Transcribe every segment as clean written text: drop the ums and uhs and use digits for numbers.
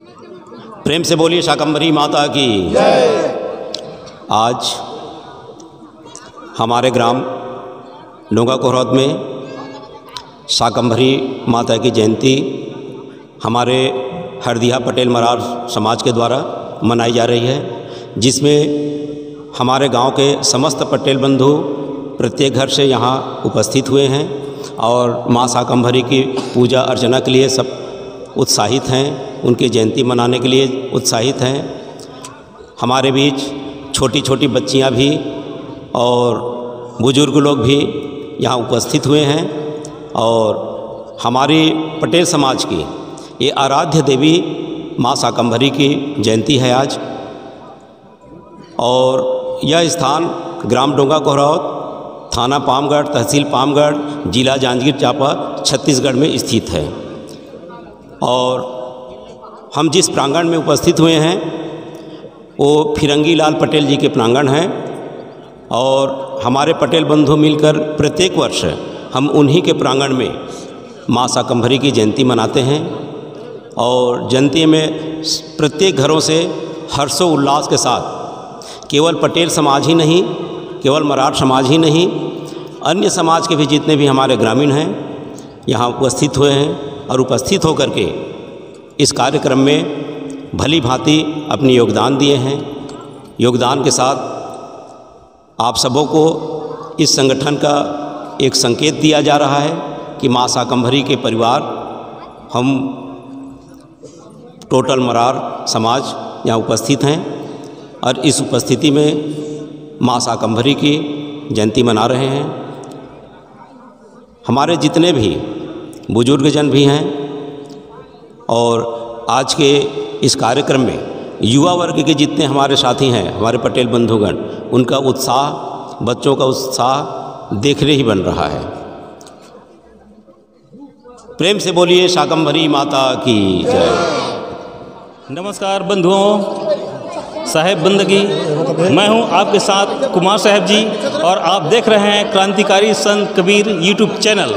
प्रेम से बोलिए शाकंभरी माता की जय। आज हमारे ग्राम डोंगा कोहरौद में शाकंभरी माता की जयंती हमारे हरदिया पटेल मरार समाज के द्वारा मनाई जा रही है, जिसमें हमारे गांव के समस्त पटेल बंधु प्रत्येक घर से यहाँ उपस्थित हुए हैं और माँ शाकंभरी की पूजा अर्चना के लिए सब उत्साहित हैं, उनकी जयंती मनाने के लिए उत्साहित हैं। हमारे बीच छोटी छोटी बच्चियाँ भी और बुजुर्ग लोग भी यहाँ उपस्थित हुए हैं और हमारी पटेल समाज की ये आराध्य देवी माँ शाकंभरी की जयंती है आज। और यह स्थान ग्राम डोंगा कोहरौद, थाना पामगढ़, तहसील पामगढ़, जिला जांजगीर चांपा, छत्तीसगढ़ में स्थित है। और हम जिस प्रांगण में उपस्थित हुए हैं वो फिरंगी लाल पटेल जी के प्रांगण हैं और हमारे पटेल बंधु मिलकर प्रत्येक वर्ष हम उन्हीं के प्रांगण में माँ शाकंभरी की जयंती मनाते हैं। और जयंती में प्रत्येक घरों से हर्षोल्लास के साथ केवल पटेल समाज ही नहीं, केवल मराठ समाज ही नहीं, अन्य समाज के भी जितने भी हमारे ग्रामीण हैं यहाँ उपस्थित हुए हैं और उपस्थित होकर के इस कार्यक्रम में भली भांति अपनी योगदान दिए हैं। योगदान के साथ आप सबों को इस संगठन का एक संकेत दिया जा रहा है कि माँ शाकंभरी के परिवार, हम टोटल मरार समाज यहाँ उपस्थित हैं और इस उपस्थिति में माँ शाकंभरी की जयंती मना रहे हैं। हमारे जितने भी बुजुर्गजन भी हैं और आज के इस कार्यक्रम में युवा वर्ग के जितने हमारे साथी हैं, हमारे पटेल बंधुगण, उनका उत्साह, बच्चों का उत्साह देखने ही बन रहा है। प्रेम से बोलिए शाकंभरी माता की जय। नमस्कार बंधुओं, साहेब बंदगी, मैं हूं आपके साथ कुमार साहब जी और आप देख रहे हैं क्रांतिकारी संत कबीर यूट्यूब चैनल।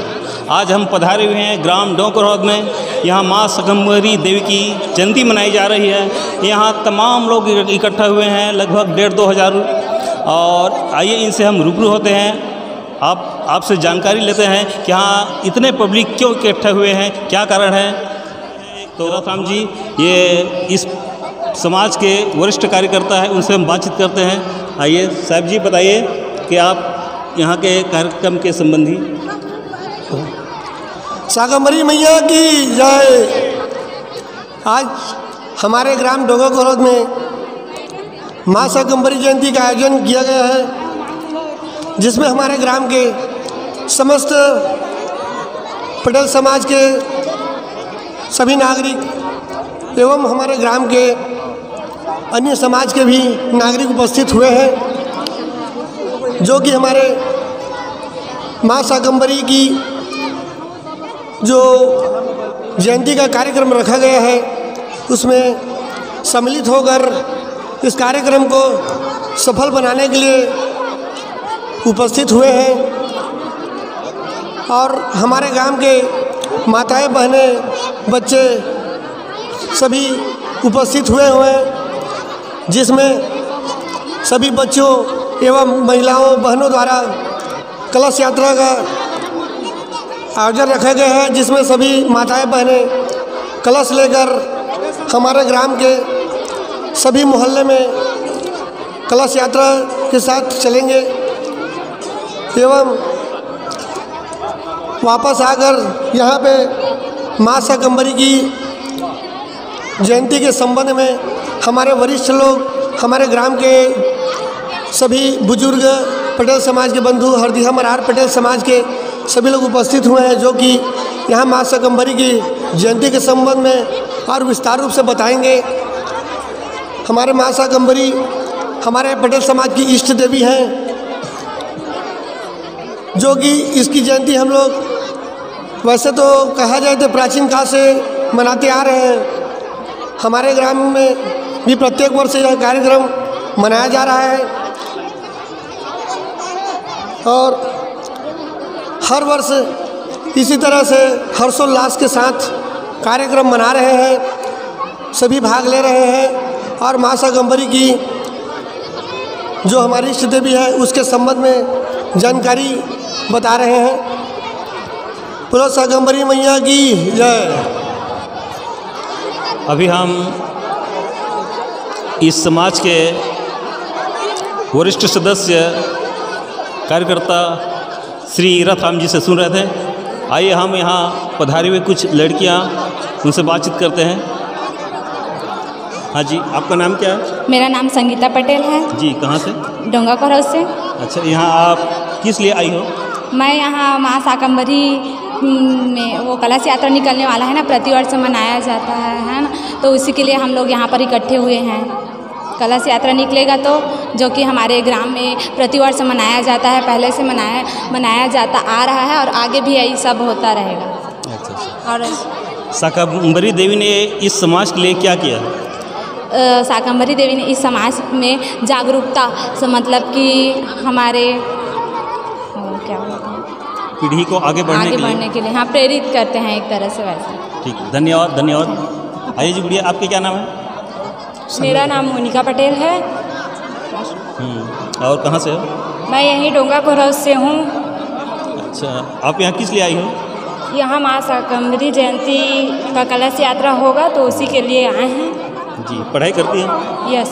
आज हम पधारे हुए हैं ग्राम डोंगा कोहरौद में। यहाँ माँ शाकंभरी देवी की जयंती मनाई जा रही है। यहाँ तमाम लोग इकट्ठा हुए हैं, लगभग 1,500-2 हज़ार। और आइए इनसे हम रूबरू होते हैं, आपसे जानकारी लेते हैं कि यहाँ इतने पब्लिक क्यों इकट्ठा हुए हैं, क्या कारण है। तो राम जी ये इस समाज के वरिष्ठ कार्यकर्ता हैं, उनसे हम बातचीत करते हैं। आइए साहब जी बताइए कि आप यहाँ के कार्यक्रम के संबंधी। शाकंभरी मैया की जय। आज हमारे ग्राम डोंगा कोहरौद में माँ शाकंभरी जयंती का आयोजन किया गया है, जिसमें हमारे ग्राम के समस्त पटेल समाज के सभी नागरिक एवं हमारे ग्राम के अन्य समाज के भी नागरिक उपस्थित हुए हैं, जो कि हमारे माँ शाकंभरी की जो जयंती का कार्यक्रम रखा गया है उसमें सम्मिलित होकर इस कार्यक्रम को सफल बनाने के लिए उपस्थित हुए हैं। और हमारे गांव के माताएं, बहनें, बच्चे सभी उपस्थित हुए हैं, जिसमें सभी बच्चों एवं महिलाओं, बहनों द्वारा कलश यात्रा का आयोजन रखा गया है, जिसमें सभी माताएं, बहनें कलश लेकर हमारे ग्राम के सभी मोहल्ले में कलश यात्रा के साथ चलेंगे एवं वापस आकर यहाँ पे माँ शाकंभरी की जयंती के संबंध में हमारे वरिष्ठ लोग, हमारे ग्राम के सभी बुजुर्ग, पटेल समाज के बंधु, हरदिया मरार पटेल समाज के सभी लोग उपस्थित हुए हैं, जो कि यहाँ माँ शाकंभरी की जयंती के संबंध में और विस्तार रूप से बताएंगे। हमारे माँ शाकंभरी हमारे पटेल समाज की इष्ट देवी हैं, जो कि इसकी जयंती हम लोग वैसे तो कहा जाए तो प्राचीन काल से मनाते आ रहे हैं। हमारे ग्राम में भी प्रत्येक वर्ष यह कार्यक्रम मनाया जा रहा है और हर वर्ष इसी तरह से हर्षोल्लास के साथ कार्यक्रम मना रहे हैं। सभी भाग ले रहे हैं और माँ शाकंभरी की जो हमारी इष्ट देवी है उसके संबंध में जानकारी बता रहे हैं। बोलो शाकंभरी मैया की जय। अभी हम इस समाज के वरिष्ठ सदस्य कार्यकर्ता श्री रथराम जी से सुन रहे थे। आइए हम यहाँ पधारी हुए कुछ लड़कियाँ उनसे बातचीत करते हैं। हाँ जी, आपका नाम क्या है? मेरा नाम संगीता पटेल है जी। कहाँ से? डोंगा कोरहज से। अच्छा, यहाँ आप किस लिए आई हो? मैं यहाँ माँ शाकंभरी में वो कलश यात्रा निकलने वाला है ना, प्रतिवर्ष मनाया जाता है ना, तो उसी के लिए हम लोग यहाँ पर इकट्ठे हुए हैं। कलश यात्रा निकलेगा तो जो कि हमारे ग्राम में प्रतिवर्ष मनाया जाता है, पहले से मनाया जाता आ रहा है और आगे भी यही सब होता रहेगा। अच्छा। और शाकंभरी देवी ने इस समाज के लिए क्या किया? शाकंभरी देवी ने इस समाज में जागरूकता से मतलब कि हमारे क्या बोलते हैं, पीढ़ी को आगे बढ़ने के लिए हाँ प्रेरित करते हैं एक तरह से वैसे। ठीक, धन्यवाद धन्यवाद। आइए जी गुड़िया, आपके क्या नाम है? मेरा नाम मोनिका पटेल है। और कहाँ से हो? मैं यहीं डोंगा कोरहज से हूँ। अच्छा, आप यहाँ किस लिए आई हो? यहाँ माँ शाकंभरी जयंती का कलश यात्रा होगा तो उसी के लिए आए हैं। जी। पढ़ाई करती हैं? यस।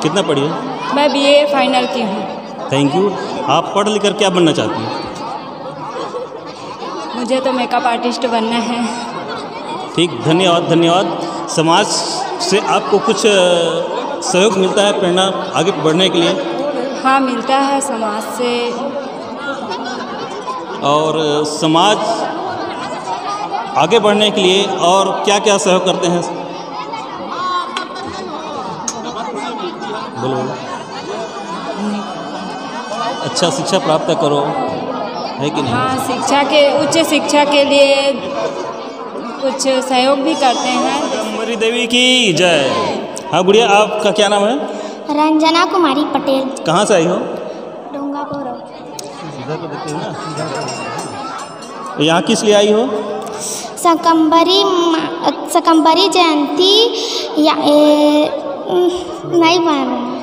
कितना पढ़ी है? मैं BA फाइनल की हूँ। Thank you. आप पढ़ लिख कर क्या बनना चाहती हैं? मुझे तो मेकअप आर्टिस्ट बनना है। ठीक, धन्यवाद धन्यवाद। समाज से आपको कुछ सहयोग मिलता है प्रेरणा आगे बढ़ने के लिए? हाँ, मिलता है समाज से। और समाज आगे बढ़ने के लिए और क्या क्या सहयोग करते हैं? बोलो। अच्छा शिक्षा प्राप्त करो, है कि नहीं? हाँ, उच्च शिक्षा के लिए कुछ सहयोग भी करते हैं। शाकंभरी देवी की जय। हाँ गुड़िया, आपका क्या नाम है? रंजना कुमारी पटेल। कहाँ से आई हो? डोंगा कोरहज। यहाँ किस लिए आई हो? शाकंभरी जयंती नहीं बन रहा।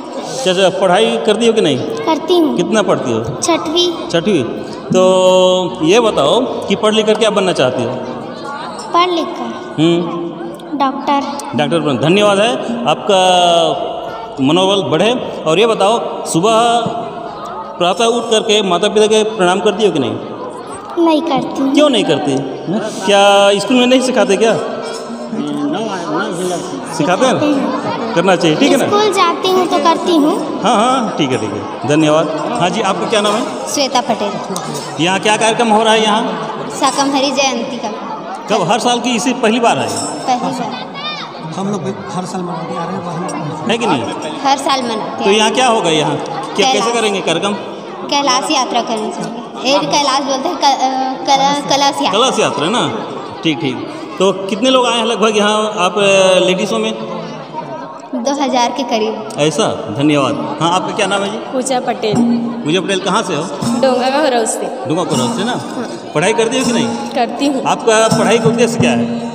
अच्छा, पढ़ाई करती हो कि नहीं? करती हूँ। कितना पढ़ती हो? 6वीं। तो ये बताओ कि पढ़ लिख कर क्या बनना चाहती हो? पढ़ लिख कर डॉक्टर बन। धन्यवाद है, आपका मनोबल बढ़े। और ये बताओ, सुबह प्रातः उठ करके माता पिता के प्रणाम करती हो कि नहीं? नहीं करती। क्यों नहीं करती? क्या स्कूल में नहीं सिखाते क्या? सिखाते हैं ना? करना चाहिए, ठीक है ना? स्कूल जाती हूँ तो करती हूँ। हाँ, ठीक है। धन्यवाद। हाँ जी, आपका क्या नाम है? श्वेता पटेल। यहाँ क्या कार्यक्रम हो रहा है यहाँ? शाकंभरी जयंती का। कब? हर साल की इसी पहली बार आए? पहली बार। हम लोग हर साल मनाते आ रहे हैं, है कि नहीं? हर साल मनाते तो हैं। यहाँ क्या होगा? यहाँ क्या कैसे करेंगे कार्यक्रम? कैलाश यात्रा करनी चाहिए। कैलाश बोलते हैं, कलश यात्रा ना। ठीक। तो कितने लोग आए हैं लगभग यहाँ आप लेडीज़ों में? 2000 के करीब। ऐसा, धन्यवाद। हाँ, आपका क्या नाम है जी? पूजा पटेल। कहाँ से हो? डोंगा कोरहज से। डोंगा कोरहज से ना। पढ़ाई करती हो कि नहीं? करती हूँ। आपका पढ़ाई का उद्देश्य क्या है?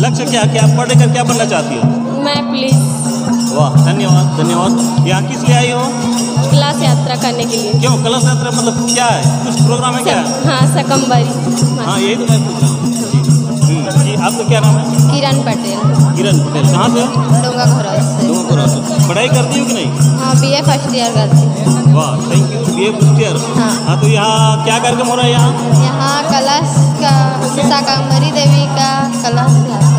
लक्ष्य क्या आप पढ़ कर क्या बनना चाहती हो? मैं पुलिस। वाह, धन्यवाद। यहाँ किस लिए आई हो? कलश यात्रा करने के लिए। क्यों कलश यात्रा? मतलब क्या है? कुछ प्रोग्राम है क्या? हाँ, शाकंभरी। हाँ, यही तो मैं पूछ रहा हूँ जी। आपका क्या नाम है? किरण पटेल। कहाँ से हो? डोंगा कोरहज से। पढ़ाई करती हो कि नहीं? हाँ, BA फर्स्ट ईयर करती हूँ। वाह, thank you. BA first year. हाँ, तो यहाँ क्या कार्यक्रम हो रहा है यहाँ? यहाँ कलश का, शाकंभरी देवी का कलश यात्रा।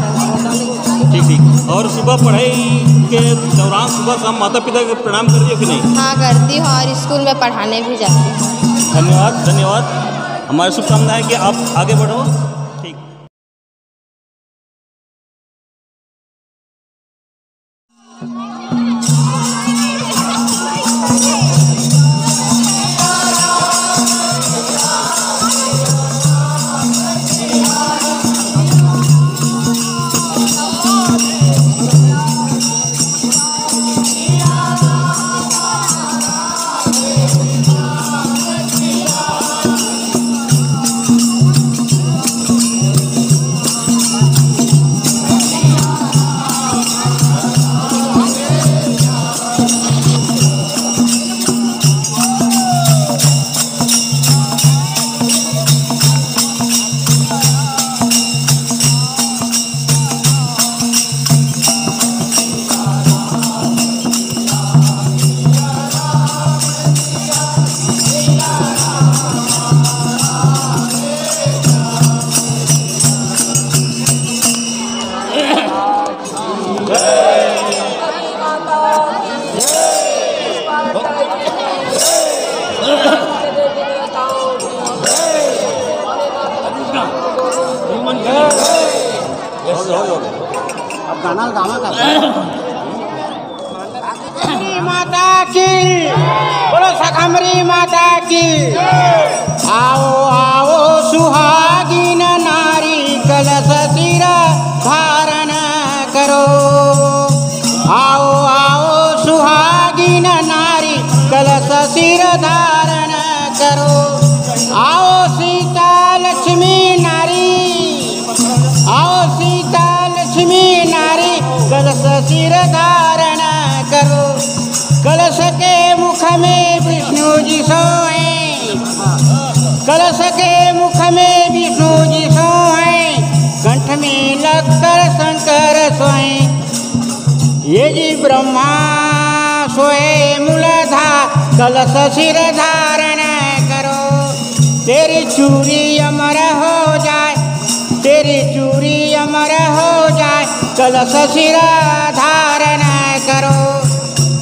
ठीक। और सुबह पढ़ाई के दौरान सुबह शाम माता पिता के प्रणाम करती हो कि नहीं? हाँ, करती हूँ और स्कूल में पढ़ाने भी जाती हूँ। धन्यवाद। हमारी शुभकामनाएं कि आप आगे बढ़ो। ठीक। अब गाना गाना माता की, बोलो शाकंभरी माता की। आओ आओ सुहागिन नारी कलश सिर धारण करो। आओ आओ सुहागिन नारी कलश सिर धारण करो। आओ सीता लक्ष्मी नारी, आओ सीता लक्ष्मी नारी कलश सिर धारण करो। कलश के मुख में विष्णु जी सोए, कलश के मुख में विष्णु जी सोए, कंठ में लगकर शंकर सोए। ये जी ब्रह्मा सोए मूलधार कलश सिर धारण करो। तेरी चूड़ी अमर हो जाए, तेरी चूड़ी अमर हो जाए, कलश सिर धारण करो।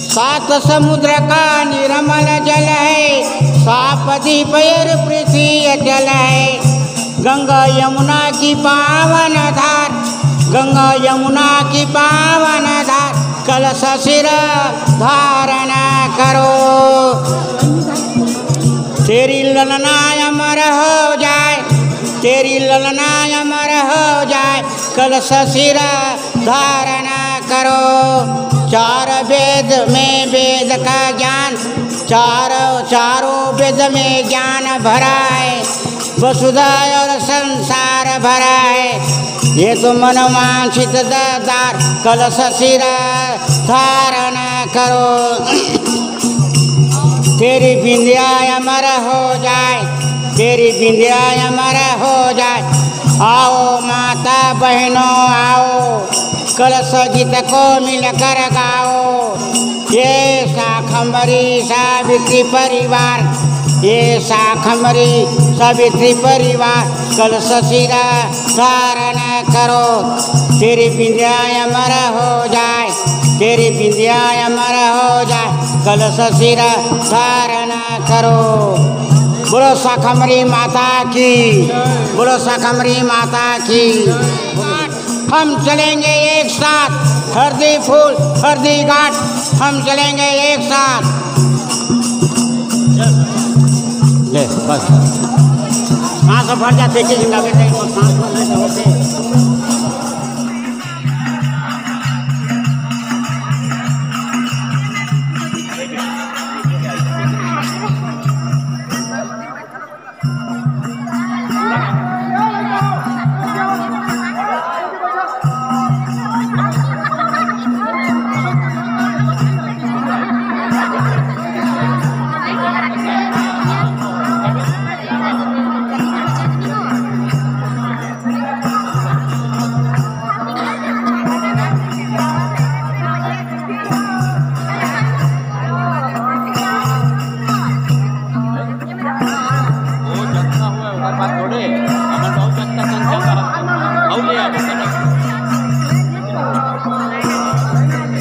सात समुद्र का निर्मल जल है, साप दीपयर पृथ्वी अटल है। गंगा यमुना की पावन धार, गंगा यमुना की पावन धार, कलश सिर धारण करो। तेरी ललना अमर हो जाए, तेरी ललना अमर हो जाए, कलश सिर धारण करो। चार वेद में वेद का ज्ञान, चारों वेद में ज्ञान भरा है, वसुधा और संसार भरा है। ये तो मनोवांछित दार कलश सिर धारण करो। तेरी बिंदिया अमर हो जाए, तेरी बिंदिया अमर हो जाए। आओ माता बहनों आओ, कलश गीत को मिलकर गाओ। ये शाकंभरी सावित्री परिवार, ये शाकंभरी सावित्री परिवार, कलश सिर धारण करो। तेरी बिंदिया अमर हो जाए, तेरी बिंदिया अमर हो जाए, कलश सिर धारण करो। बोलो शाकंभरी माता की, बोलो शाकंभरी माता की। हम चलेंगे एक साथ, हरदी फूल हरदी घाट, हम चलेंगे एक साथ। ले बस सांस भर जाते कि जिंदा बेटे को सांस भरने होते।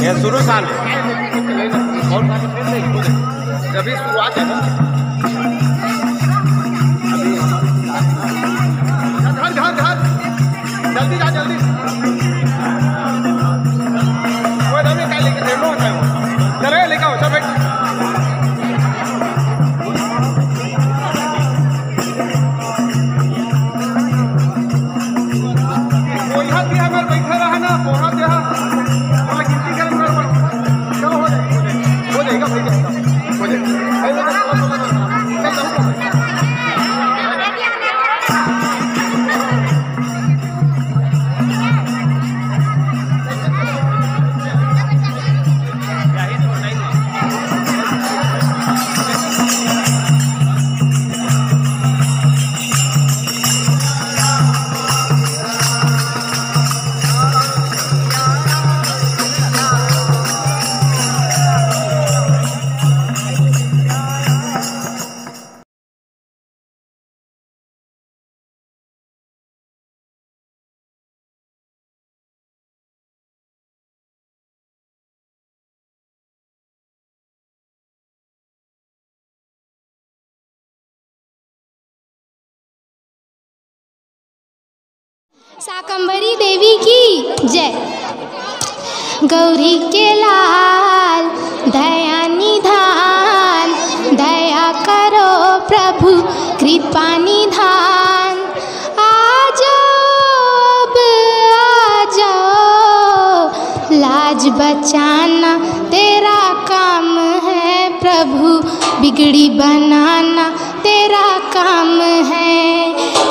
ये शुरू साल अभी शुरुआत है ना। जल्दी जा जल्दी, कोई दम नहीं लेके देखो होता है वो चले लेके आओ। चल बैठ, कोई हाथ दिया अगर बैठा रहा ना पोहा दिया गिनती कर, चलो हो जाएगा हो जाएगा हो जाएगा। शाकंभरी देवी की जय। गौरी के लाल दया निधान, दया करो प्रभु कृपा निधान। आ जाओ लाज बचाना तेरा काम है प्रभु, बिगड़ी बनाना तेरा काम है।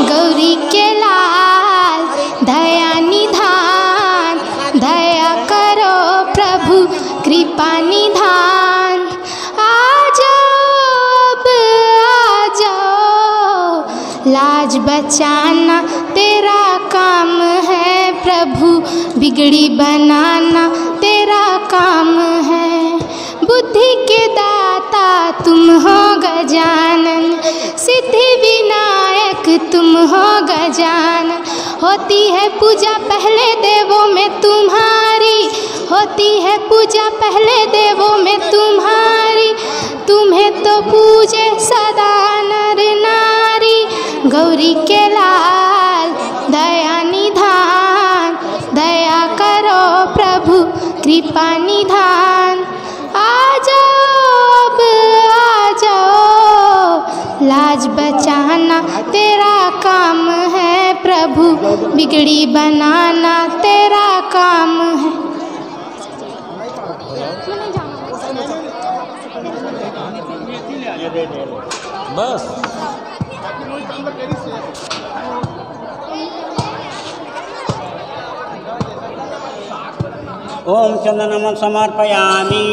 गौरी के लाल दया निधान, दया करो प्रभु कृपा निधान। आ जाओ लाज बचाना तेरा काम है प्रभु, बिगड़ी बनाना तेरा काम है। बुद्धि के दाता तुम हो गजानन, सिद्धि विनायक तुम हो गजानन। होती है पूजा पहले देवों में तुम्हारी, होती है पूजा पहले देवों में तुम्हारी। तुम्हें तो पूजे सदा नर नारी। गौरी के लाल दया निधान, दया करो प्रभु कृपा निधान। आ जाओ लाज बचाना तेरा काम है प्रभु, बिगड़ी बनाना तेरा काम है। बस ओम चंदनम समर्पयामि।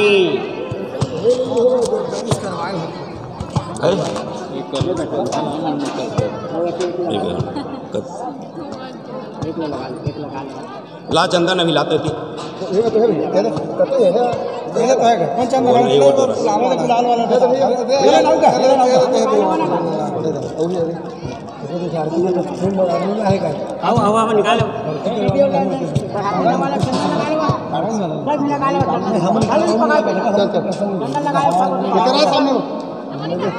ला चंदन अभी लाते थी। निकालो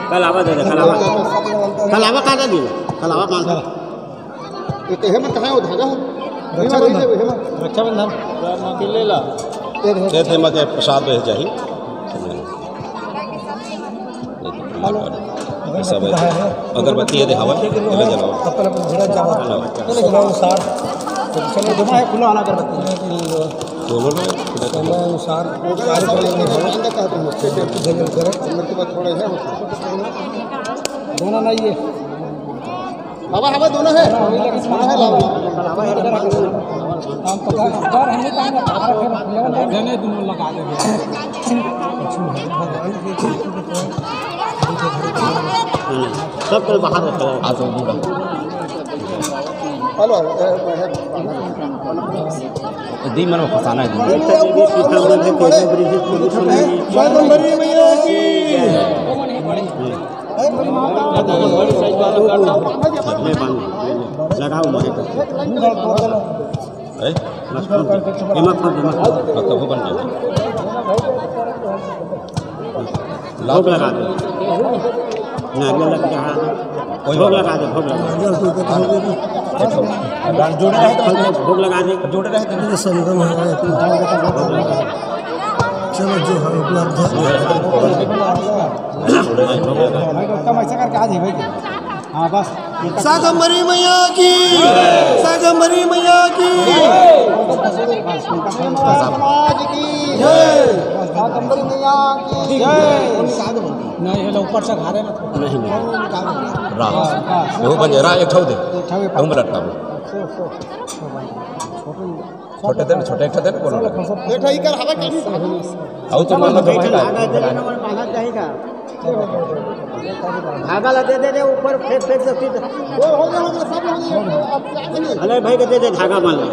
कलावा दे दे, कलावा काटा दी, कलावा मान तो हेमंत कहाँ है? धागा रक्षाबंधन ले ला कहते मत प्रसाद भेज जाही सब अगरबत्ती है दिखावा खुला आना अगरबत्ती दोनों में अनुसार दोनों नहीं है हवा हवा दोनों है दोनों लगा सब कोई बाहर रखा है। दी मन में फसाना है। भोग लगा दे, नारियल लग रहा है, भोग लगा दे, भोग लगा दे, भोग लगा दे, जोड़े रहे संगम है। चलो जो है उपलब्ध है। हाँ बस शाकंभरी मैया की, शाकंभरी मैया की, समाज की जय, शाकंभरी मैया की जय। नहीं है ऊपर से खा रहे ना नहीं वो बंजरा एक ठो दे हम लटका छोटे दे छोटे एक दे कोनो एक ही कर हवा कानी आउ तो मान लो धागा ला दे दे ऊपर फेंक सकती है। अरे भाई के दे दे धागा मान ले,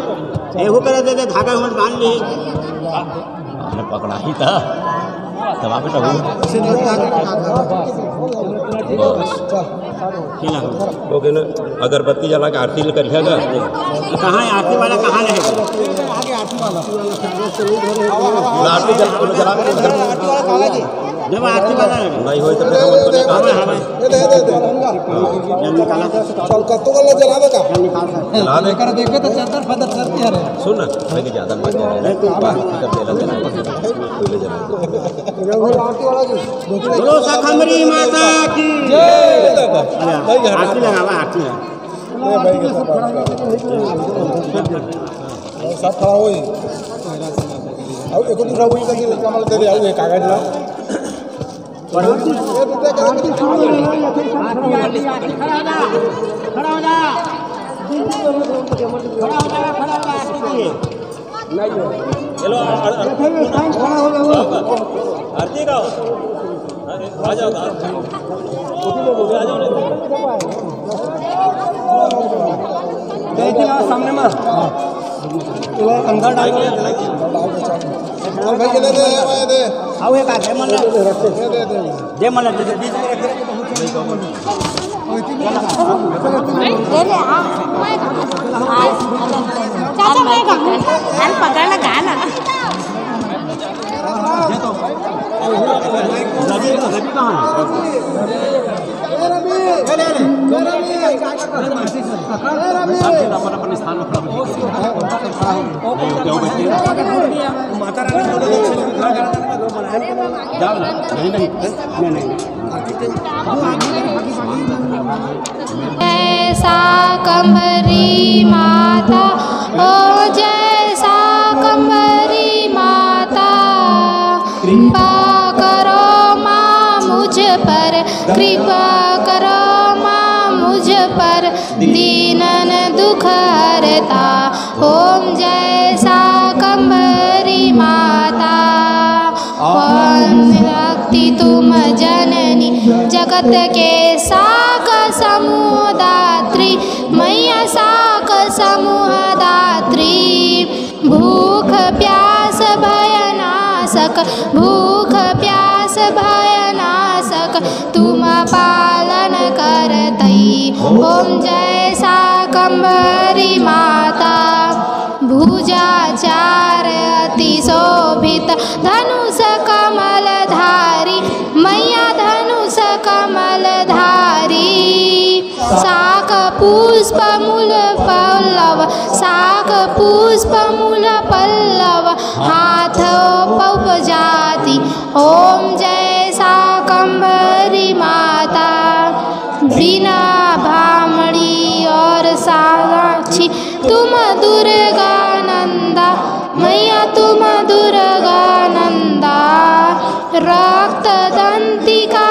एहू करे दे दे धागा हम मान ली। हमने पकड़ा ही था तब आप बेटा वो कहना अगरबत्ती जला के आरती करिएगा। कहाँ है आरती वाला? कहाँ रहेगा आरती जला जब आरती वाला नहीं हो तो चल कत्तो वाला जलावे का जला दे कर देखे तो चादर फदर करती है रे सुन ना मैं कि ज्यादा मत जला तू बात कर देला देना पहले जला बोलो शाकंभरी माता की जय आरती लगावा आरती सब खड़ा होई अब एको दूसरा वही करके कमल दे दे आओ ये कागज ला खड़ा हो जा चलो आरती का आ जाओ सामने में अंदर डाल भाई के दे दे आओ एक आगे मन दे मन दे चाचा मैं पकड़ लगा ना नदी कहाँ अपने स्थान में माता रानी जैसा कमरी माता ओ जैसा कमरी माता कृपा करो माँ मुझ पर कृपा करो माँ मुझ पर दीनन दुख हरता ओम जैसा कमरी माता शक्ति तुम जननी जगत के साक समूह दात्री मैया साक समूह दात्री भूख प्यास भय नाशक भूख प्यास भय नाशक तुम पालन करतई ओम जैसा कम्बरी माता भुजाचार अति शोभित धनुष कमलधारी मैया धनुष कमलधारी शाक पुष्प मूल पल्लव शाक पुष्प मूल पल्लव हाथ पौप जाति ओम जैसा कम्बरी माता बिना भामड़ी और साक्षी तुम दुर्गा नंदा मैया तुम दुर्गा नंदा रक्त दंतिका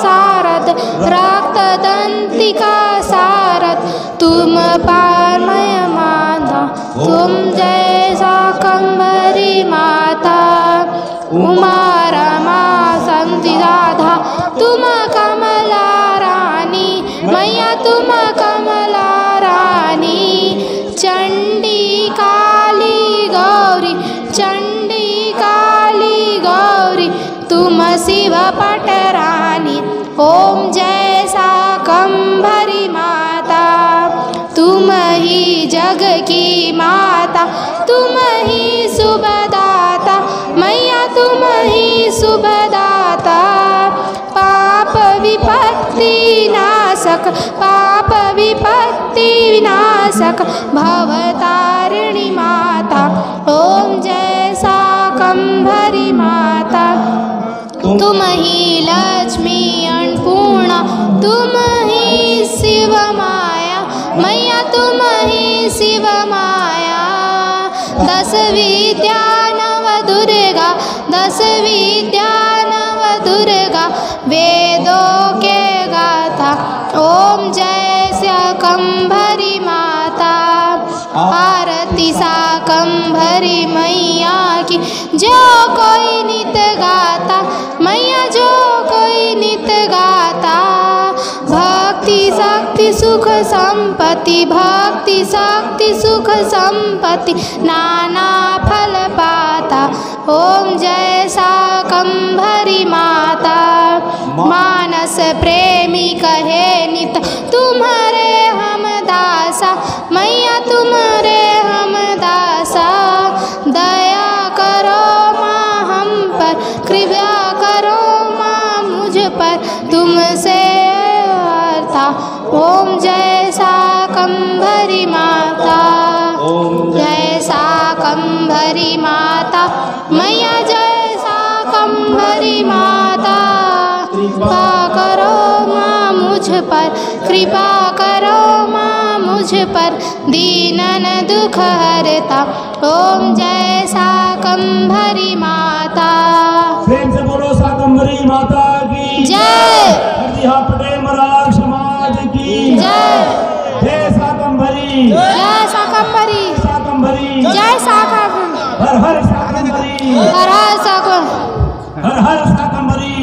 सारद रक्त दंतिका सारद तुम पारमय माता तुम जैसा कम्बरी माता उमा रमा संति राधा तुम कमला रानी मैया तुम कमला रानी चंडी काली गौरी चंडी काली गौरी तुम शिव पटरानी ओम जैसा कम्भरी माता तुम ही जग की माता तुम ही शुभदाता मैया तुम ही शुभदाता पाप विपत्ति नाशक पाप विपत्ति विनाशक भवतारिणी माता ओम जैसा कम्भरी माता तुम ही लक्ष्मी अन्नपूर्णा तुम ही शिव माया मैया तुम ही शिव माया दस विद्या नव दुर्गा दस विद्या नव दुर्गा वेदों के गाथा ओम जैसा कम्भरी माता आरती सा कम्भरी मैया की जो कोई नित गाता मैया जो कोई नित गाता भक्ति शक्ति सुख संपत्ति भक्ति शक्ति सुख संपत्ति नाना फल पाता ओम जैसा कम्भरी माता मानस प्रेमी कहे नित तुम्हारे हम दासा मैया तुम्हारे हम दासा दया करो माँ हम पर कृपा करो माँ मुझ पर तुमसे वार्ता ओम जैसा कम्भरी माता शाकंभरी माता मैया जय शाकंभरी माता। कृपा करो माँ मुझ पर, कृपा करो माँ मुझ पर, दीनन दुख हरता। ओम जय शाकंभरी माता। प्रेम से बोलो शाकंभरी माता की जय। हरदिहा पटेल मरार समाज की जय। जय शाकंभरी, जय शाकंभरी, शाकंभरी, जय शाकंभरी, हर हर शाकंभरी, हर हर शाकंभरी, हर हर शाकंभरी।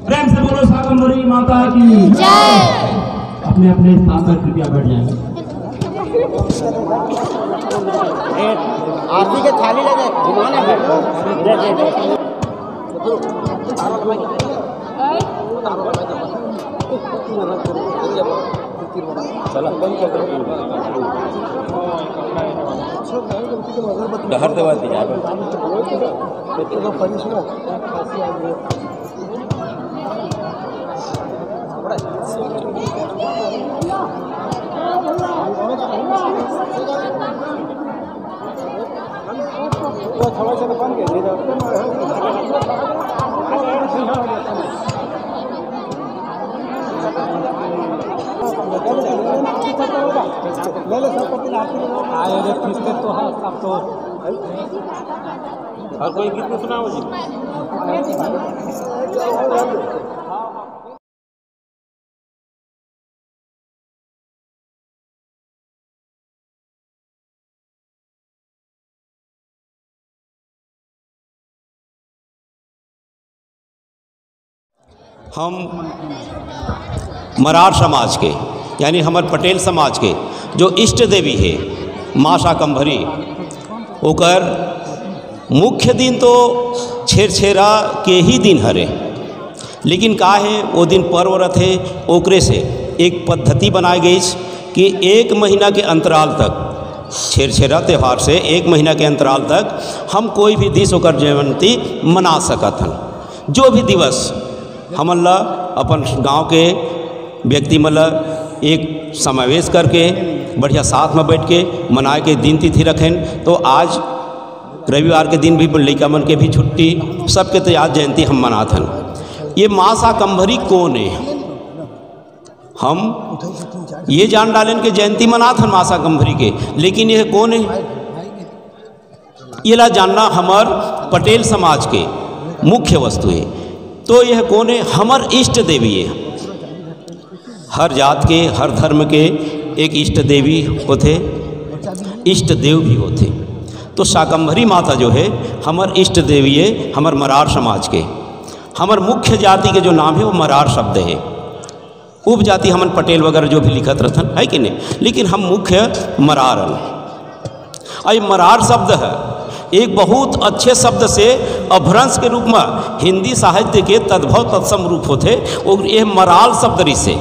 प्रेम से बोलो शाकंभरी माता की जय। अपने अपने स्थान पर कृपया बैठ जाएं। आरती के थाली लगे घुमाना है। डहर दवा दी जाए। और कोई गीत सुनाओ जी। हम मरार समाज के यानी हमारे पटेल समाज के जो इष्ट देवी है माँ शाकंभरी, ओकर मुख्य दिन तो छेरछेरा के ही दिन हरे, लेकिन का है वो दिन पर्व रथ है। ओकरे से एक पद्धति बनाई गई कि 1 महीना के अंतराल तक, छेरछेरा त्यौहार से 1 महीना के अंतराल तक हम कोई भी दिवस ओकर जयंती मना सकत हन। जो भी दिवस हमन ला अपन गांव के व्यक्ति मन ला एक समावेश करके बढ़िया साथ में बैठ के मनाए के दिन तिथि रखें। तो आज रविवार के दिन भी लड़का मन के भी छुट्टी, सबके तो आज जयंती हम मनात हन। ये माँ शाकंभरी कौन है? हम ये जान डालें कि जयंती मनात हन माँ शाकंभरी के, लेकिन यह कौन है ये ला जानना हमार पटेल समाज के मुख्य वस्तु है। तो यह कौन है? हमार इष्ट देवी है। हर जात के हर धर्म के एक इष्ट देवी होते, इष्ट देव भी होते। तो शाकंभरी माता जो है हमार इष्ट देवी है, हमार मरार समाज के। हमार मुख्य जाति के जो नाम है वो मरार शब्द है। उप जाति हमन पटेल वगैरह जो भी लिखत रहथन है कि नहीं, लेकिन हम मुख्य मरारन। आई मरार शब्द है एक बहुत अच्छे शब्द से अभ्रंश के रूप में हिंदी साहित्य के तद्भव तत्सम रूप होते। और यह मराल शब्द से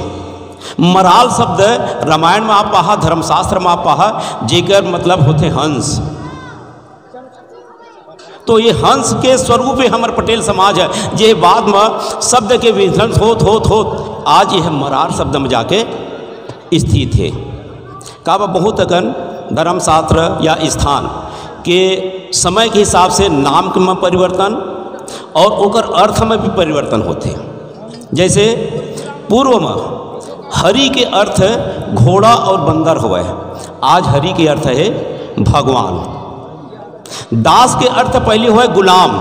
मराल शब्द रामायण में आप पहा, धर्मशास्त्र में आप पहा, जेकर मतलब होते हंस। तो ये हंस के स्वरूप में हमारे पटेल समाज है, जे बाद में शब्द के विध्वंस होत आज यह मरार शब्द में जाके स्थित है। का बहुत अकन धर्मशास्त्र या स्थान के समय के हिसाब से नाम में परिवर्तन और ओकर अर्थ में भी परिवर्तन होते। जैसे पूर्व में हरि के अर्थ घोड़ा और बंदर हुआ है, आज हरि के अर्थ है भगवान। दास के अर्थ पहले हुआ है गुलाम,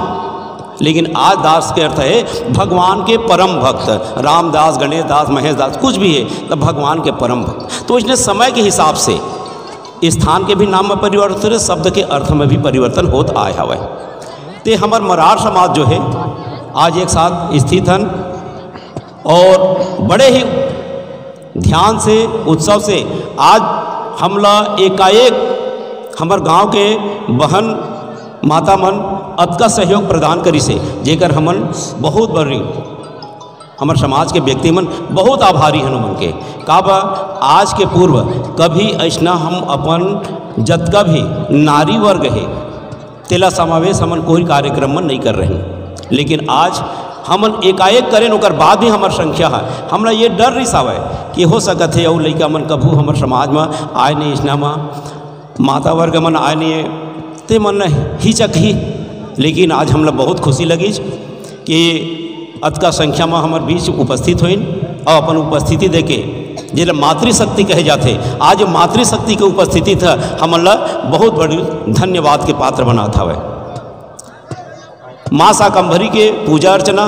लेकिन आज दास के अर्थ है भगवान के परम भक्त। रामदास, गणेश दास, महेश दास कुछ भी है तो भगवान के परम भक्त। तो इसने समय के हिसाब से स्थान के भी नाम में परिवर्तन, शब्द के अर्थ में भी परिवर्तन होत आए हवा। ते हमार मरार समाज जो है आज एक साथ स्थित हन और बड़े ही ध्यान से उत्सव से आज हमला एकाएक हमार गांव के बहन माता मन अतका सहयोग प्रदान करी से, जेकर हमन बहुत बड़ी हमार समाज के व्यक्ति मन बहुत आभारी हैं उनके। का बा आज के पूर्व कभी ऐसा हम अपन जतका भी नारी वर्ग है तेला समावेश हमन कोई कार्यक्रम में नहीं कर रहे हैं, लेकिन आज हमन एकाएक करें ओकर बाद भी हमार संख्या है। हमरा ये डर नहीं सावे कि हो सकत है और लड़का मन कभू हमार समाज में आए नहीं इसना में माता वर्ग मन आए नहीं ते मन हिचक ही, लेकिन आज हम लोग बहुत खुशी लगी कि अतका संख्या में हमारे बीच उपस्थित हुई और अपन उपस्थिति देके जिला मातृशक्ति कहे जाते, आज मातृशक्ति के उपस्थिति था हमला बहुत बड़ी धन्यवाद के पात्र बना था। वह माँ शाकंभरी के पूजा अर्चना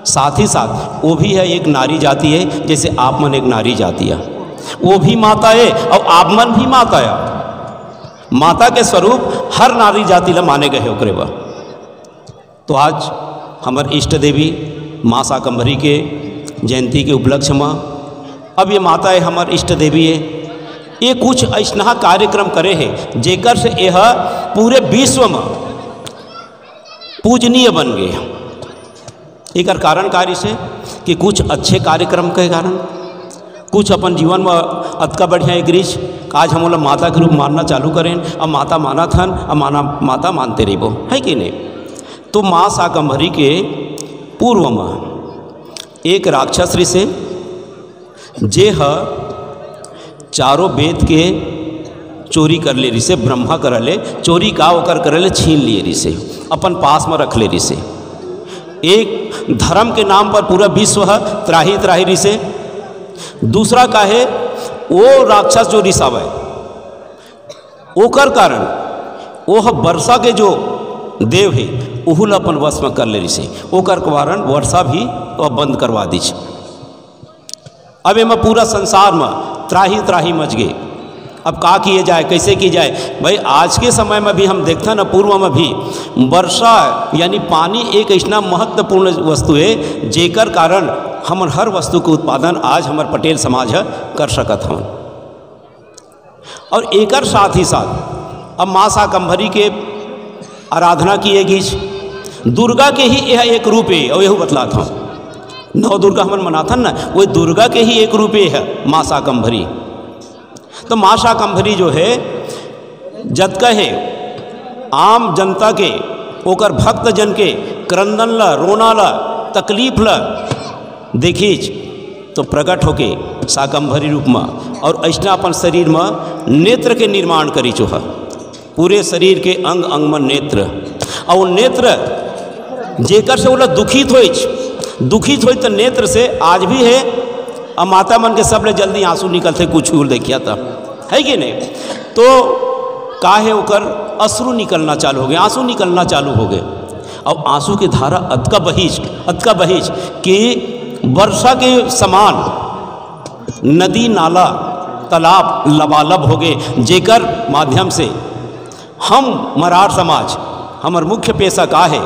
साथ ही साथ वो भी है एक नारी जाति है, जैसे आप मन एक नारी जाति है, वो भी माता है और आप मन भी माता है। माता के स्वरूप हर नारी जाति ला माने गए ओकरे बा। तो आज हमार इष्ट देवी माँ शाकंभरी के जयंती के उपलक्ष्य में अब ये माता है हमार इष्ट देवी है, ये कुछ ऐसा कार्यक्रम करे है जेकर से यह पूरे विश्व में पूजनीय बन गए। एक कारण कार्य से कि कुछ अच्छे कार्यक्रम के कारण कुछ अपन जीवन में अतका बढ़िया एक रिच आज हम लोग माता के रूप मानना चालू करें, अब माता माना थन, अब माता मानते रहो है कि नहीं। तो माँ शाकंभरी के पूर्व में एक राक्षस ऋषि जे ह चारों वेद के चोरी कर ले ऋषि, ब्रह्मा कर ले चोरी का ओकर कर ले छीन लिए ऋषि, अपन पास में रख ले ऋषि। एक धर्म के नाम पर पूरा विश्व है त्राही त्राही ऋषि। दूसरा का है वो राक्षस जो ऋषभ है ओकर कारण वह वर्षा के जो देव है उहुल अपन वश में कर ले ऋषि, ओकर कारण वर्षा भी वह बंद करवा दी। अब एम पूरा संसार में त्राही त्राही मच गए। अब का किए जाए, कैसे की जाए भाई। आज के समय में भी हम देखते ना, पूर्व में भी वर्षा यानी पानी एक ऐसा महत्वपूर्ण वस्तु है जेकर कारण हम हर वस्तु के उत्पादन आज हमारे पटेल समाज है कर सकत हम। और एकर साथ ही साथ अब माँ शाकंभरी के आराधना किए गई। दुर्गा के ही यह एक रूप है और यही बतला था, नौ दुर्गा हमन मनाथन ना, वही दुर्गा के ही एक रूप है माँ शाकंभरी। तो माँ शाकंभरी जो है जत कहे आम जनता के ओकर भक्त जन के क्रंदन ला रोना ला तकलीफ ला देखीच तो प्रकट होके शाकंभरी रूप में और ऐसा अपन शरीर में नेत्र के निर्माण करी चोहा। पूरे शरीर के अंग अंग में नेत्र, और नेत्र जेकर से वो दुखित हो तो नेत्र से आज भी है। अब माता मन के सबले जल्दी आंसू निकलते कुछ देखिया था है कि नहीं। तो का है ओकर अश्रु निकलना चालू हो गए, आंसू निकलना चालू हो गए। अब आंसू की धारा अतका बहिज कि वर्षा के समान नदी नाला तालाब लबालब हो गए, जेकर माध्यम से हम मरार समाज हमार मुख्य पेशा का है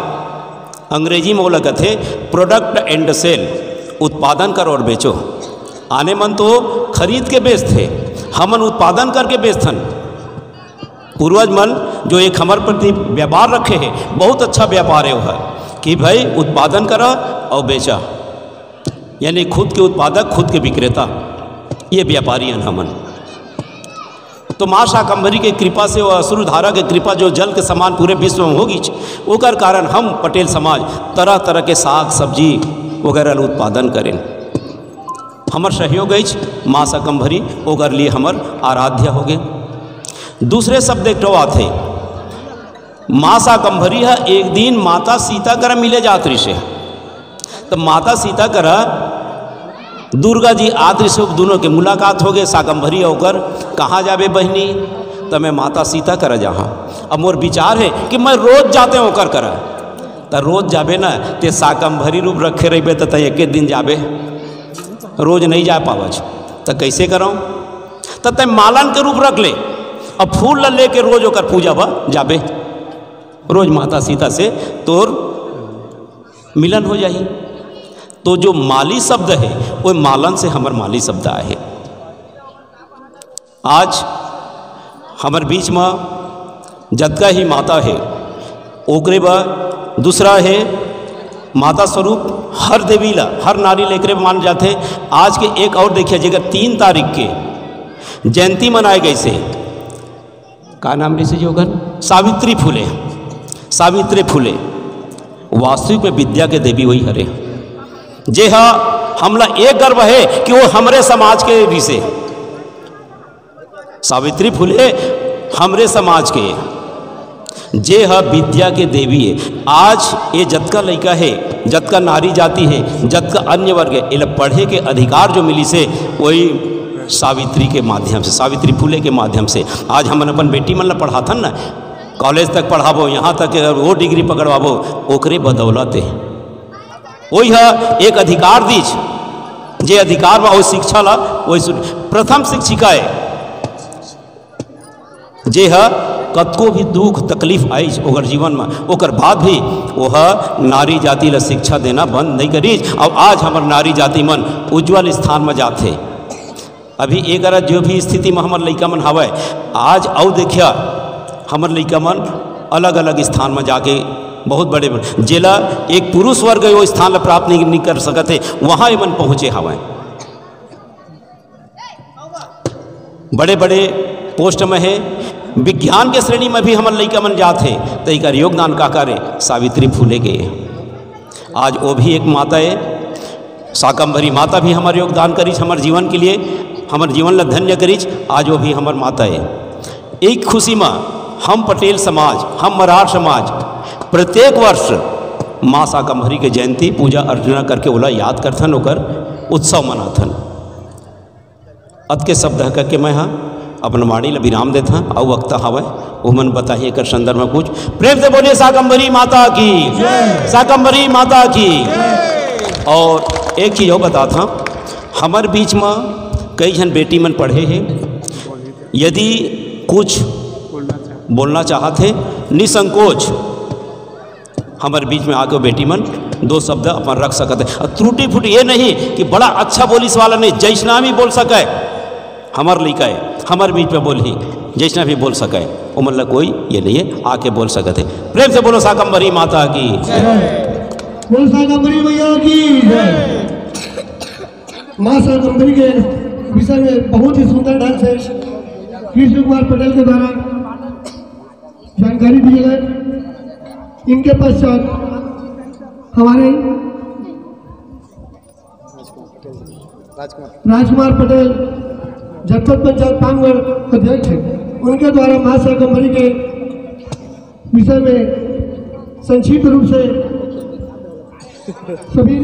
अंग्रेजी में वो लगत है प्रोडक्ट एंड सेल, उत्पादन कर और बेचो। आने मन तो खरीद के बेचते, हमन उत्पादन करके बेचथन। पूर्वज मन जो एक हमार प्रति व्यापार रखे हैं, बहुत अच्छा व्यापार है वह कि भाई उत्पादन करा और बेचा, यानी खुद के उत्पादक खुद के विक्रेता, ये व्यापारी हैं हमन। तो माँ शाकंभरी के कृपा से और अश्रुधारा के कृपा जो जल के समान पूरे विश्व में होगी, ओकर कारण हम पटेल समाज तरह तरह के साग सब्जी वगैरह उत्पादन करें। हमार सहयोग है माँ शाकंभरी, ओकर लिए हमार आराध्य हो गए। दूसरे शब्द एक आते माँ शाकंभरी है एक दिन माता सीता कर मिले जात ऋषि। तो माता सीता कर दुर्गा जी आदि से दोनों के मुलाकात हो गए। शाकंभरी होकर कहाँ जाबे बहनी, तो मैं माता सीता कर जहाँ। अब मोर विचार है कि मैं रोज जाते होकर कर, तो रोज जाबे ना ते शाकंभरी रूप रखे रहे तो एक दिन जाबे, रोज नहीं जा पावज तो कैसे कराऊँ। तो ते मालन के रूप रख ले, अब फूल ले के रोज होकर पूजा बा जाबे, रोज माता सीता से तोर मिलन हो जाही। तो जो माली शब्द है वो मालन से हमार माली शब्द आए है। आज हमार बीच में जतका ही माता है ओकरे बा दूसरा है माता स्वरूप हर देवी ला हर नारी लेकरे मान जाते। आज के एक और देखिए जगह 3 तारीख के जयंती मनाए गई से का नाम ऋषि जी होगन, सावित्री फुले। सावित्री फुले वास्तविक में विद्या के देवी वही हरे जे हाँ हमला एक गर्व है कि वो हमरे समाज के ऋषि। सावित्री फुले हमरे समाज के जे है विद्या के देवी है। आज ये जतका लड़का है, जतका नारी जाति है, जतका अन्य वर्ग है, ये पढ़े के अधिकार जो मिली से वही सावित्री के माध्यम से, सावित्री फुले के माध्यम से। आज हम अपन बेटी मन ला पढ़ाथन ना, कॉलेज तक पढ़ाबो, यहाँ तक वो डिग्री पकड़वाबो, ओकरे बदौलत है। वही है एक अधिकार दीज, जे अधिकार वो शिक्षा ला वही प्रथम शिक्षिका है जे है कतको भी दुख तकलीफ आई ओकर जीवन में, ओकर बाद भी वह नारी जाति ला शिक्षा देना बंद नहीं करी। और आज हमार नारी जाति मन उज्जवल स्थान में जाते। अभी एक जो भी स्थिति में हमार लड़का मन हवा, आज और देखिया हमार लड़का मन अलग अलग स्थान में जाके बहुत बड़े बड़े जेला एक पुरुष वर्ग वो स्थान प्राप्त नहीं कर सकते, वहाँ ये मन पहुँचे हवा, बड़े बड़े पोस्ट में है। विज्ञान के श्रेणी में भी हमारे लड़का मन जाते हैं, तो एक योगदान का करे सावित्री फुले के। आज वो भी एक माता है, शाकंभरी माता भी हमारे योगदान करी हमारे जीवन के लिए, हमारे जीवन ला धन्य करी। आज वो भी हमार माता है। एक खुशी में हम पटेल समाज, हम मरार समाज प्रत्येक वर्ष माँ शाकंभरी के जयंती पूजा अर्चना करके ओला याद करथन, ओकर उत्सव मनाथन। अत के शब्द करके मैं हाँ अपन वाणी ला विराम देता और वक्ता हवा उमन बताइए एक संदर्भ में कुछ प्रेम से बोलिए शाकंभरी माता की, शाकंभरी माता की। और एक चीज़ और बताता, हमारे बीच में कई जन बेटी मन पढ़े हैं, यदि कुछ बोलना चाहते निसंकोच हमारे बीच में आके बेटी मन दो शब्द अपन रख सकते हैं। त्रुटि फुट ये नहीं कि बड़ा अच्छा बोलिस वाला नहीं, जैसना भी बोल सके हमार लड़का है, हमारे बीच में बोली जैसना भी बोल सके, वो मतलब कोई ये नहीं है आके बोल सकते। प्रेम से बोलो शाकंभरी माता की, बोलो शाकंभरी मैया की। माँ शाकंभरी के विषय में बहुत ही सुंदर ढंग से कृष्ण कुमार पटेल के द्वारा जानकारी दी गई। इनके पश्चात हमारे राजकुमार पटेल जनपद पंचायत पामगढ़ अध्यक्ष हैं, उनके द्वारा माँ शाकंभरी के विषय में संक्षिप्त रूप से सभी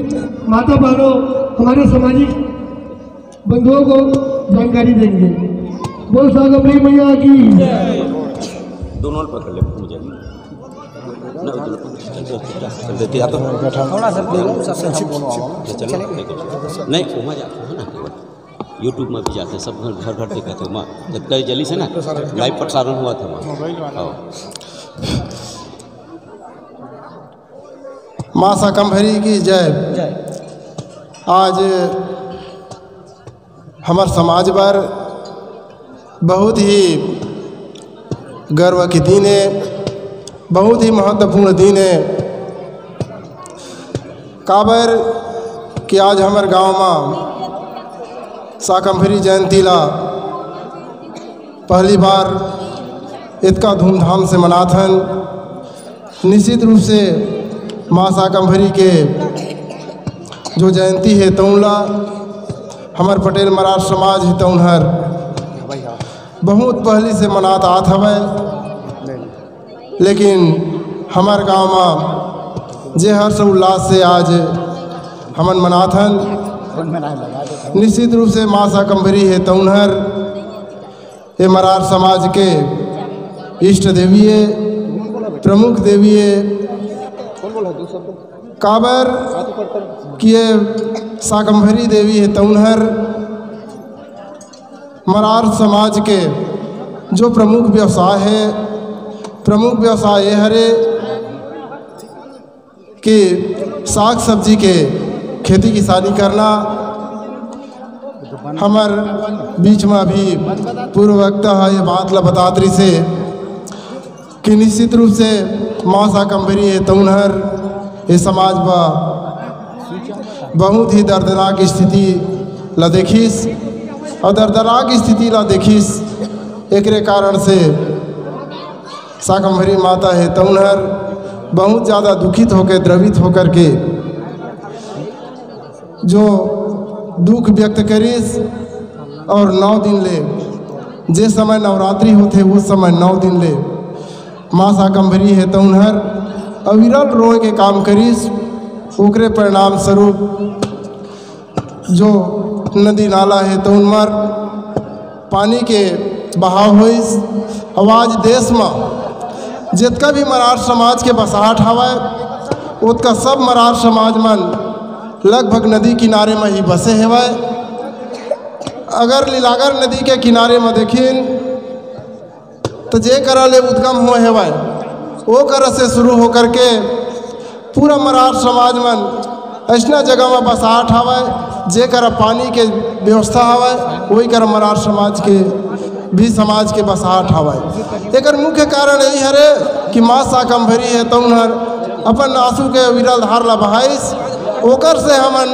माता बहनों हमारे सामाजिक बंधुओं को जानकारी देंगे। बोल शाकंभरी मैया की। दोनों पकड़ ले मुझे नहीं वहाँ जाते हैं ना, यूट्यूब में भी जाते हैं, सब घर घर देखते थे वहाँ जब कई जली से ना लाइव प्रसारण हुआ था वहाँ। माँ शाकंभरी की जय। आज हमारे समाज पर बहुत ही गर्व की दिन है, बहुत ही महत्वपूर्ण दिन है। काबर कि आज हमारे गांव में शाकंभरी जयंती ला पहली बार इतना धूमधाम से मनाथन। निश्चित रूप से माँ शाकंभरी के जो जयंती है तौला हमार पटेल मरार समाज है तौनहर बहुत पहले से मनात आत हवे, लेकिन हमार गांव में जे हर्ष उल्लास से आज हमन मनाथन। निश्चित रूप से माँ शाकंभरी है तौनहर ये मरार समाज के इष्ट देवी है, प्रमुख देवी है। काबर कि ये शाकंभरी देवी है तौनहर मरार समाज के जो प्रमुख व्यवसाय है, प्रमुख व्यवसाय ये हरे कि साग सब्जी के खेती किसानी करना। हमार बीच में अभी पूर्व वक्ता है ये बात ला बतात्री से कि निश्चित रूप से माँ शाकंभरी है तौनहर ये समाज में बहुत ही दर्दनाक स्थिति ला देखिस और दर्दनाक स्थिति ला देखिस एक कारण से शाकंभरी माता है तौनहर बहुत ज़्यादा दुखित होकर द्रवित होकर के जो दुख व्यक्त करिस और 9 दिन ले जे समय नवरात्रि होते उस समय 9 दिन ले माँ शाकंभरी है तो उन्हर अविरल रोए के काम करीस। ओकरे परिणाम स्वरूप जो नदी नाला है तो उनमर पानी के बहाव होइस। आवाज देश में जितना भी मरार समाज के बसाहट हवा उतना सब मरार समाज मन लगभग नदी किनारे में ही बसे हवा। अगर लीलागर नदी के किनारे में देखिन तो जे करा ले उद्गम हुए हवा वो कर से शुरू होकर के पूरा मरार समाज मन ऐसा जगह में बसाहट हवा जे कर पानी के व्यवस्था हवा वही कर मरार समाज के भी समाज के बसाहट हवा। एक मुख्य कारण यही हरे कि माँ शाकंभरी है तो उन्हर अपन आंसू के विरल धार ला बहाइस। ओकर से हमन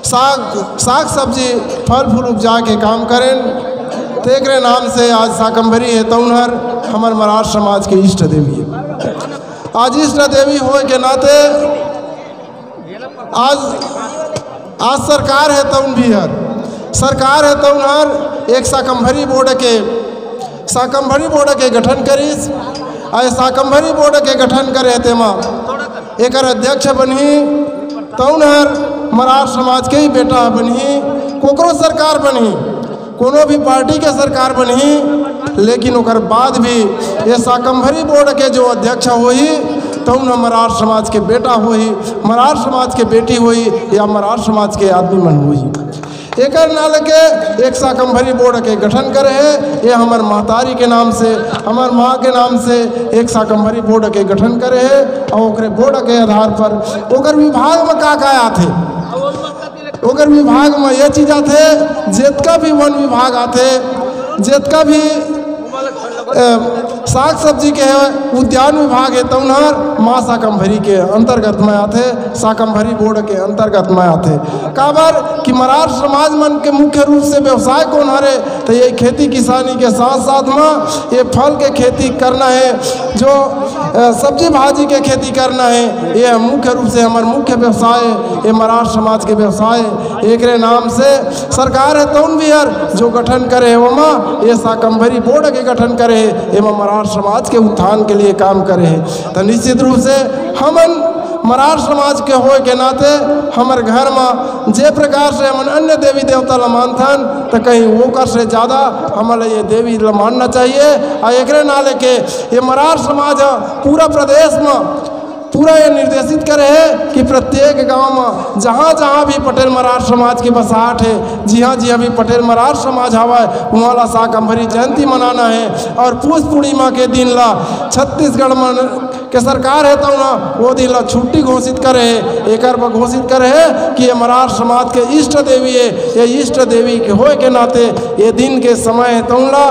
साग सब्जी फल फूल उपजा के काम करें। तो एक नाम से आज शाकंभरी है तो उन्हर हमार मरार समाज के इष्ट देवी है। आज इष्ट देवी होए के नाते आज सरकार है तो भी हर सरकार है तो उन्हर एक शाकंभरी बोर्ड के गठन करीस। आज शाकंभरी बोर्ड के गठन करे तेमा एक अध्यक्ष बनी तो उन्हर मरार समाज के ही बेटा बनी। कोकरो सरकार बनी कोनो भी पार्टी के सरकार बनी लेकिन ओकर बाद भी ये शाकंभरी बोर्ड के जो अध्यक्ष होई तो उन मरार समाज के बेटा होई, मरार समाज के बेटी होई या मरार समाज के आदमी मन होई। एक नाल के एक शाकंभरी बोर्ड के गठन करे है। ये हमार महतारी के नाम से हमार माँ के नाम से एक शाकंभरी बोर्ड के गठन करे है और ओकरे बोर्ड के आधार पर ओकर विभाग में का आते ओकर विभाग में ये चीज आते जितना भी वन विभाग आते जितना भी साग सब्जी के है उद्यान विभाग है तो उन्हर माँ शाकंभरी के अंतर्गत में आते शाकंभरी बोर्ड के अंतर्गत में आते। काबर कि मरार समाज मन के मुख्य रूप से व्यवसाय कौन हरे तो ये खेती किसानी के साथ साथ में ये फल के खेती करना है जो सब्जी भाजी के खेती करना है। ये मुख्य रूप से हमारे मुख्य व्यवसाय ये मरार समाज के व्यवसाय। एक नाम से सरकार है तो भी यार जो गठन करे वो माँ ये शाकंभरी बोर्ड के गठन करे एवं मरार समाज के उत्थान के लिए काम करे है। तो निश्चित रूप से हमन मरार समाज के होए के नाते हमारे घर में जे प्रकार से हमन अन्य देवी देवता ला मानथन तो कहीं वो कर से ज़्यादा हमारे ये देवी ला मानना चाहिए। और एक नाले के ये मरार समाज पूरा प्रदेश में पूरा ये निर्देशित करे है कि प्रत्येक गांव में जहाँ जहाँ भी पटेल मरार समाज की बसाहट है जी हाँ भी पटेल मरार समाज हवा वहाँ ला शाकंभरी जयंती मनाना है। और पुष पूर्णिमा के दिन ला छत्तीसगढ़ में के सरकार है तो ना वो दिन ला छुट्टी घोषित करे है। एक घोषित करे है कि ये मरार समाज के इष्ट देवी है। ये इष्ट देवी के होए के नाते ये दिन के समय है तो ला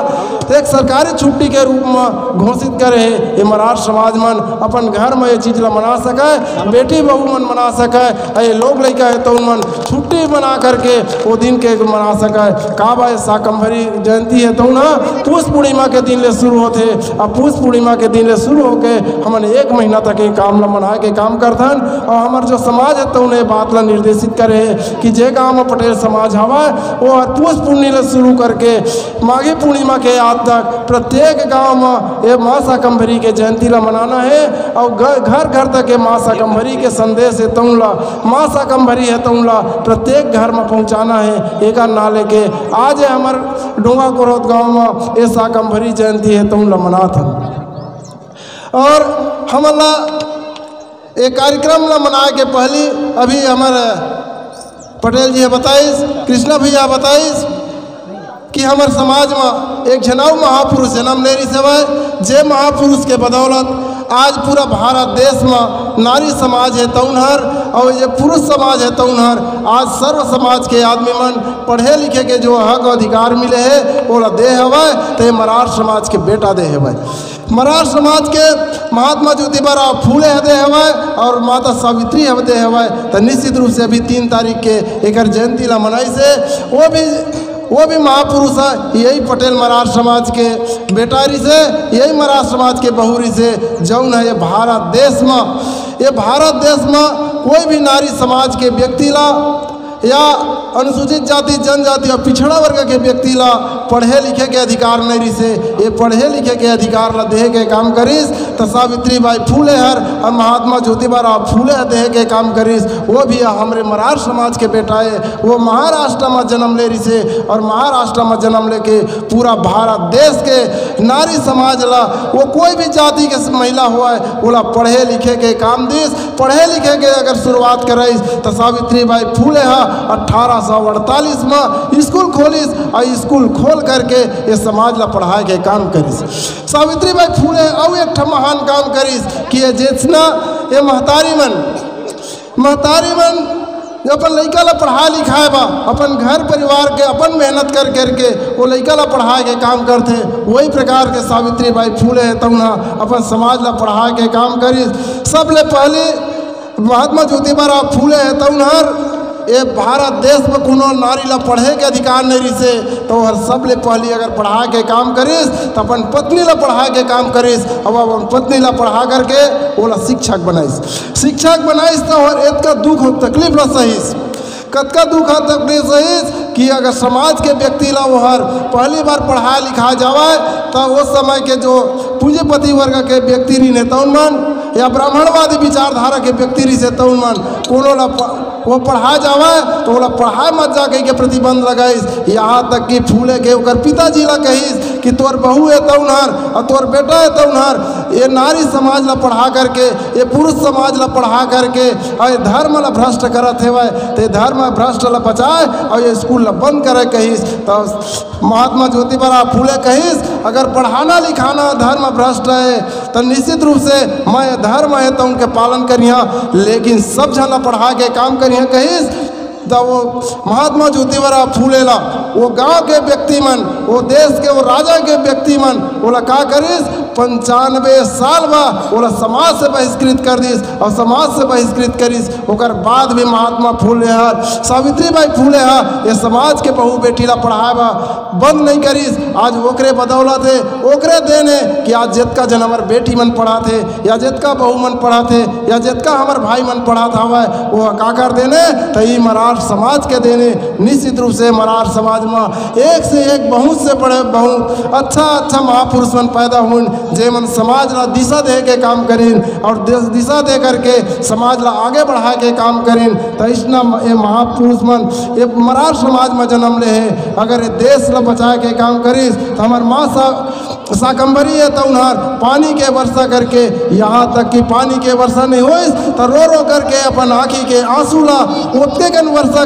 एक सरकारी छुट्टी के रूप में घोषित करे है। ये मरार समाज मन अपन घर में ये चीज़ मना सके बेटी बहू मन मना सके ये लोग लड़का है तो उन छुट्टी बना करके वो दिन के मना सके। का भाई शाकंभरी जयंती है तो ना पुष पूर्णिमा के दिन ले शुरू होते और पुष पूर्णिमा के दिन ले शुरू होके हमन 1 महीना तक ये काम ला मना के काम करथन। और हमार जो समाज है तो उन्हें बात ला निर्देशित करे कि जे गाँव में पटेल समाज हवा वो हर पुष पूर्णिमा से शुरू करके माघी पूर्णिमा के आज तक प्रत्येक गाँव में ये माँ शाकंभरी के जयंती ला मनाना है। और घर घर तक ये माँ शाकंभरी के संदेश है तौला माँ शाकंभरी है तौला प्रत्येक घर में पहुँचाना है। एक नाले के आज हमार डोंगा कोरौत गाँव में ये शाकंभरी जयंती है तौला मनाथन। और हमला एक कार्यक्रम ला मनाए के पहले अभी हमारे पटेल जी बताइस कृष्णा भैया बताइस कि हमारे समाज में एक जनाऊ महापुरुष जन्म ले रही सेवा जे महापुरुष के बदौलत आज पूरा भारत देश में नारी समाज है तौनहर और ये पुरुष समाज है तौनहर आज सर्व समाज के आदमी मन पढ़े लिखे के जो हक अधिकार मिले है वो दे हवा तो ये मरार समाज के बेटा दे हवा। मरार समाज के महात्मा ज्योतिबा फूले दे हवा और माता सावित्री दे हवा। तो निश्चित रूप से अभी 3 तारीख के एक जयंती ला मनाई से वो भी महापुरुष है। यही पटेल मरार समाज के बेटारी से यही मरार समाज के बहुरी से जौन है ये भारत देश में कोई भी नारी समाज के व्यक्ति ला या अनुसूचित जाति जनजाति और पिछड़ा वर्ग के व्यक्ति ला पढ़े लिखे के अधिकार नहीं रिसे, ये पढ़े लिखे के अधिकार ला देह के काम करिस। तो सावित्री बाई फूले हर और महात्मा ज्योतिबा फूले देह के काम करिस। वो भी हमारे मरार समाज के बेटा है, वो महाराष्ट्र में जन्म ले रिसे और महाराष्ट्र में जन्म लेके पूरा भारत देश के नारी समाज ला वो कोई भी जाति के महिला हुआ है बोला पढ़े लिखे के काम दिस। पढ़े लिखे के अगर शुरुआत कराइस तो सावित्री बाई फूले 1848 में स्कूल खोलिस और स्कूल खोल करके ये समाज ला पढ़ाई के काम करिस। सावित्री बाई फूले और एक महान काम करिस कि ये जेतना ये महतारी मन अपन लड़का ला पढ़ाई लिखाए बा अपन घर परिवार के अपन मेहनत कर करके वो लड़का ला पढ़ाई के काम करते। वही प्रकार के सावित्री बाई फूले है तब ना अपन समाज ला पढ़ाई के काम करिस। सबले पहले महात्मा ज्योतिबा फूले है तब हर ये भारत देश में कोनो नारी ला पढ़े के अधिकार नहीं रिसे तो हर सबले पहली अगर पढ़ाई के काम करिस तो अपन पत्नी ला पढ़ाई के काम करिस। अब अपन पत्नी ला पढ़ा करके वो ला शिक्षक बनाइस तो हर इतना दुख हो तकलीफ ला सहीस, कतका दुख हो तकलीफ सहीस कि अगर समाज के व्यक्ति ला वो हर पहली बार पढ़ाया लिखा जाए तो उस समय के जो पूंजीपति वर्ग के व्यक्ति रही नेताउन मन या ब्राह्मणवादी विचारधारा के व्यक्ति रही से तउन मन कोनो ला वो पढ़ा जावे तो वो पढ़ाए मत जा के प्रतिबंध लगाइस। यहाँ तक कि फूले के ओकर पिताजी ला कहिस कि तोर बहू है तउनहर और तोर बेटा है तउनहर। ये नारी समाज ला पढ़ा करके ये पुरुष समाज ला पढ़ा करके और ये धर्म ला भ्रष्ट करत हेवे तो धर्म भ्रष्ट ला बचाए और ये स्कूल ला बंद करे कहिस। तो महात्मा ज्योतिबा फूले कहिस अगर पढ़ाना लिखाना धर्म भ्रष्ट है तो निश्चित रूप से मैं धर्म है तो उनके पालन करिया, लेकिन सब जना पढ़ा के काम करिया कहिस। तो वो महात्मा ज्योतिबा फूले ला वो गांव के व्यक्ति मन वो देश के वो राजा के व्यक्ति मन बोला का करिस 95 साल बा बोला समाज से बहिष्कृत कर दिस और समाज से बहिष्कृत करिस। ओकर बाद भी महात्मा फूले हर सावित्री बाई फूले ये समाज के बहू बेटी ला पढ़ावा बंद नहीं करिस। आज ओकरे बदौलत है ओकरे देने कि आज जितका जन हमार बेटी मन पढ़ा थे या जितका बहू मन पढ़ा थे या जितका हमार भाई मन पढ़ा था वो का कर देने तो ये मरार समाज के देने। निश्चित रूप से मरार समाज में एक से एक बहुत से बड़े बहुत अच्छा महापुरुष मन पैदा हुए जे मन समाज ला दिशा दे के काम करें और दिशा दे करके समाज ला आगे बढ़ा के काम करें। तो इसना ये महापुरुष मन ये मरार समाज में जन्म ले है अगर ये देश ला बचा के काम करिस तो हमार माँ शाकंभरी है तो उन्हार पानी के वर्षा करके यहाँ तक कि पानी के वर्षा नहीं होइस तो रो करके अपन आँखी के आंसू ला ओतके कन वर्षा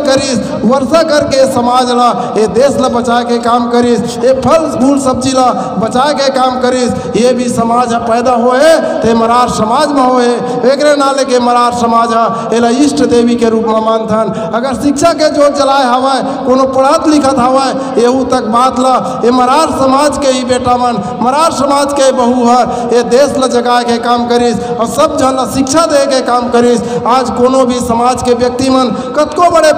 करके समाज ला ये देश ला बचा के काम करिस। ये फल फूल सब्जी ला बचा के काम करिस। ये भी समाज पैदा होए ते मरार समाज में होए एक नाले के मरार समाज एला इष्ट देवी के रूप में मानथन। अगर शिक्षा के जो चलाए हवाए कोनो पढ़त लिखत हवाए एहू तक बात ला ये मरार समाज के ही बेटा मन मरार समाज के बहू हर ये देश ला जगा के काम करिस और सब जन ला शिक्षा दे के काम करिस। आज कोनो भी समाज के व्यक्ति मन कतको बड़े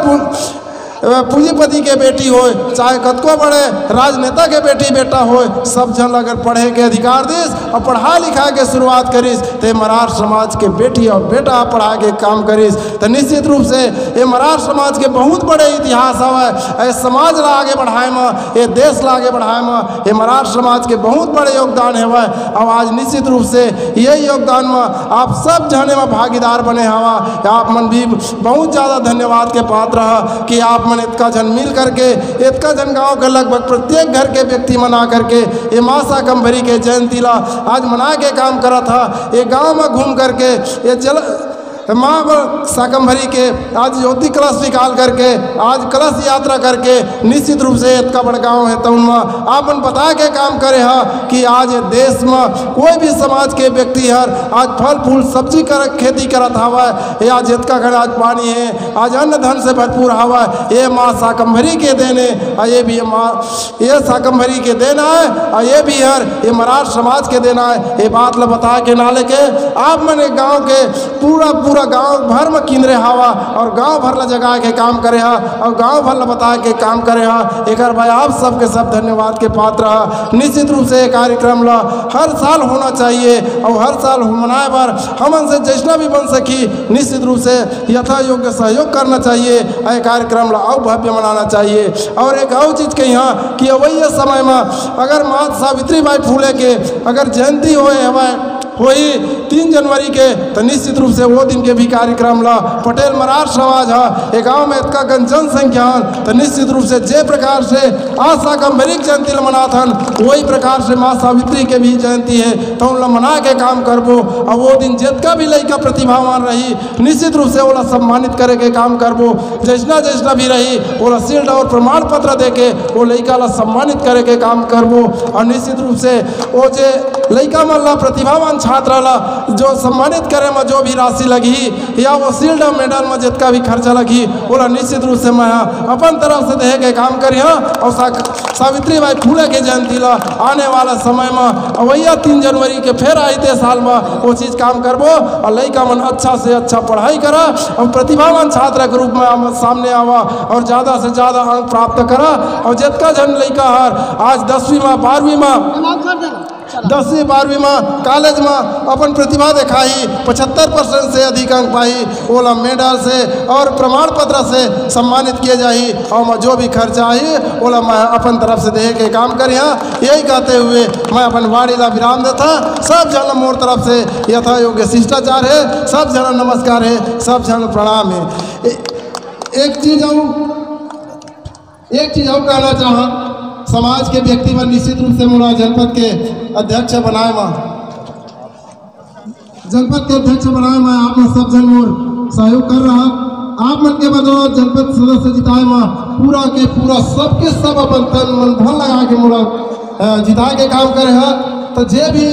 पूंजीपति के बेटी हो चाहे कतको बड़े राजनेता के बेटी बेटा हो सब जन अगर पढ़े के अधिकार दिस और पढ़ा लिखा के शुरुआत करिस तो मरार समाज के बेटी और बेटा पढ़ा के काम करिस तो निश्चित रूप से ये मरार समाज के बहुत बड़े इतिहास है। समाज ला आगे बढ़ाए में ये देश ला आगे बढ़ाए में ये मरार समाज के बहुत बड़े योगदान है। अब आज निश्चित रूप से यही योगदान में आप सब जने में भागीदार बने हवा। आप मन भी बहुत ज़्यादा धन्यवाद के पात्र है कि आप इतना जन मिल करके इतना जन गाँव के लगभग प्रत्येक घर के व्यक्ति मना करके ये माँ शाकंभरी के जयंती ला आज मना के काम करा था। ये गांव में घूम करके ये माँ शाकंभरी के आज ज्योति कलश निकाल करके आज कलश यात्रा करके निश्चित रूप से इतना बड़ा गाँव है तो उनमें आपन बता के काम करे है कि आज देश में कोई भी समाज के व्यक्ति हर आज फल फूल सब्जी खेती करत हवा या जितका घर आज पानी है आज अन्न धन से भरपूर हवा ये माँ शाकंभरी के देने और ये भी माँ ये शाकंभरी के देना है और ये भी हर ये मरार समाज के देना है। ये बात ला बता के नाले के आप मैंने गाँव के पूरा पूरा गांव भर में किनरे हवा और गांव भर ला जगा के काम करे हा और गांव भर ला बता के काम करे हा। एक भाई आप सबके सब धन्यवाद के पात्र हा। निश्चित रूप से ये कार्यक्रम ला हर साल होना चाहिए और हर साल मनाए बार हमन से जैसा भी बन सकी निश्चित रूप से यथा योग्य सहयोग करना चाहिए। यह कार्यक्रम ला और भव्य मनाना चाहिए। और एक और चीज़ के यहाँ कि वही समय में अगर माता सावित्रीबाई फूले के अगर जयंती होए हमारे वही 3 जनवरी के तो निश्चित रूप से वो दिन के भी कार्यक्रम ला पटेल मरार समाज है एक गाँव में इतना जनसंख्या तो निश्चित रूप से जे प्रकार से आज शाकंभरी जयंती मनाथन वही प्रकार से माँ सावित्री के भी जयंती है तो उन मना के काम करबो। और वो दिन जितना भी लड़का प्रतिभावान रही निश्चित रूप से वो सम्मानित करे के काम करबो। जैसना भी रही वो शील्ड और प्रमाण पत्र दे के वो लड़का ला सम्मानित करे के काम करबो। और निश्चित रूप से वो जे लड़का मन ला प्रतिभावान छात्र ला जो सम्मानित करे में जो भी राशि लगी या वो शील्ड और मेडल में जितना भी खर्चा लगी वो निश्चित रूप से मैं अपन तरफ से दे के काम करी और सावित्रीबाई फूले के जयंती ला आने वाला समय में वही 3 जनवरी के फिर आते साल में वो चीज़ काम करबो और लड़का मन अच्छा से अच्छा पढ़ाई करा और प्रतिभावान छात्र के रूप में सामने आवा और ज़्यादा से ज़्यादा अंक प्राप्त करा। और जितना जन लड़का हर आज 10वीं में 12वीं में 10वीं 12वीं में कॉलेज में अपन प्रतिभा दिखाई 75% से अधिक अंक पाई ओला मेडल से और प्रमाण पत्र से सम्मानित किए जाही और जो भी खर्चा आई ओला मैं अपन तरफ से दे के काम करी। यही कहते हुए मैं अपन वाणी ला विराम देता। सब जन मोर तरफ से यथा योग्य शिष्टाचार है। सब जन नमस्कार है। सब जन प्रणाम है। एक चीज़ और कहना चाहा समाज के व्यक्ति में निश्चित रूप से मोला जनपद के अध्यक्ष बनाए में आप लोग सब जन मोर सहयोग कर रहा। आप मन के बदौलत जनपद सदस्य जिताए में पूरा के पूरा सबके सब अपन तन मन धन लगा के मोला जिताए के काम करे है। तो जे भी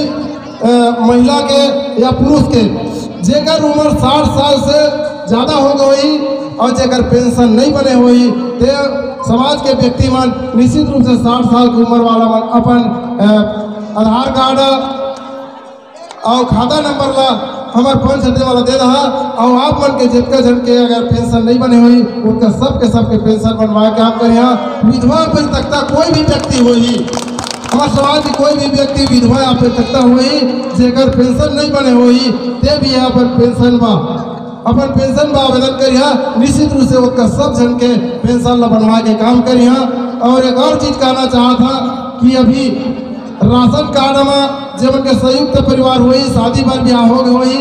महिला के या पुरुष के जेकर उम्र 60 साल से ज़्यादा हो गई और जेकर पेंशन नहीं बने हुई ते समाज के व्यक्ति मन निश्चित रूप से 60 साल की उम्र वाला मन अपन आधार कार्ड और खाता नंबर ला हमारे पंचायत वाला दे रहा। और आप मन के जितना जन के अगर पेंशन नहीं बने हुई उनका सबके पेंशन बनवा के आप करें। विधवा परित्यक्ता कोई भी व्यक्ति हुई हमारे समाज की कोई भी व्यक्ति विधवा या परित्यक्ता हुई जेकर पेंशन नहीं बने हुई ते भी यहाँ पर पेंशन अपन पेंशन बा आवेदन करिए। निश्चित रूप से उसका सब जन के पेंशन ला बनवा के काम करिए। और एक और चीज़ कहना चाहा था कि अभी राशन कार्ड में जब उनके संयुक्त परिवार हुई शादी पर ब्याह हो गई हुई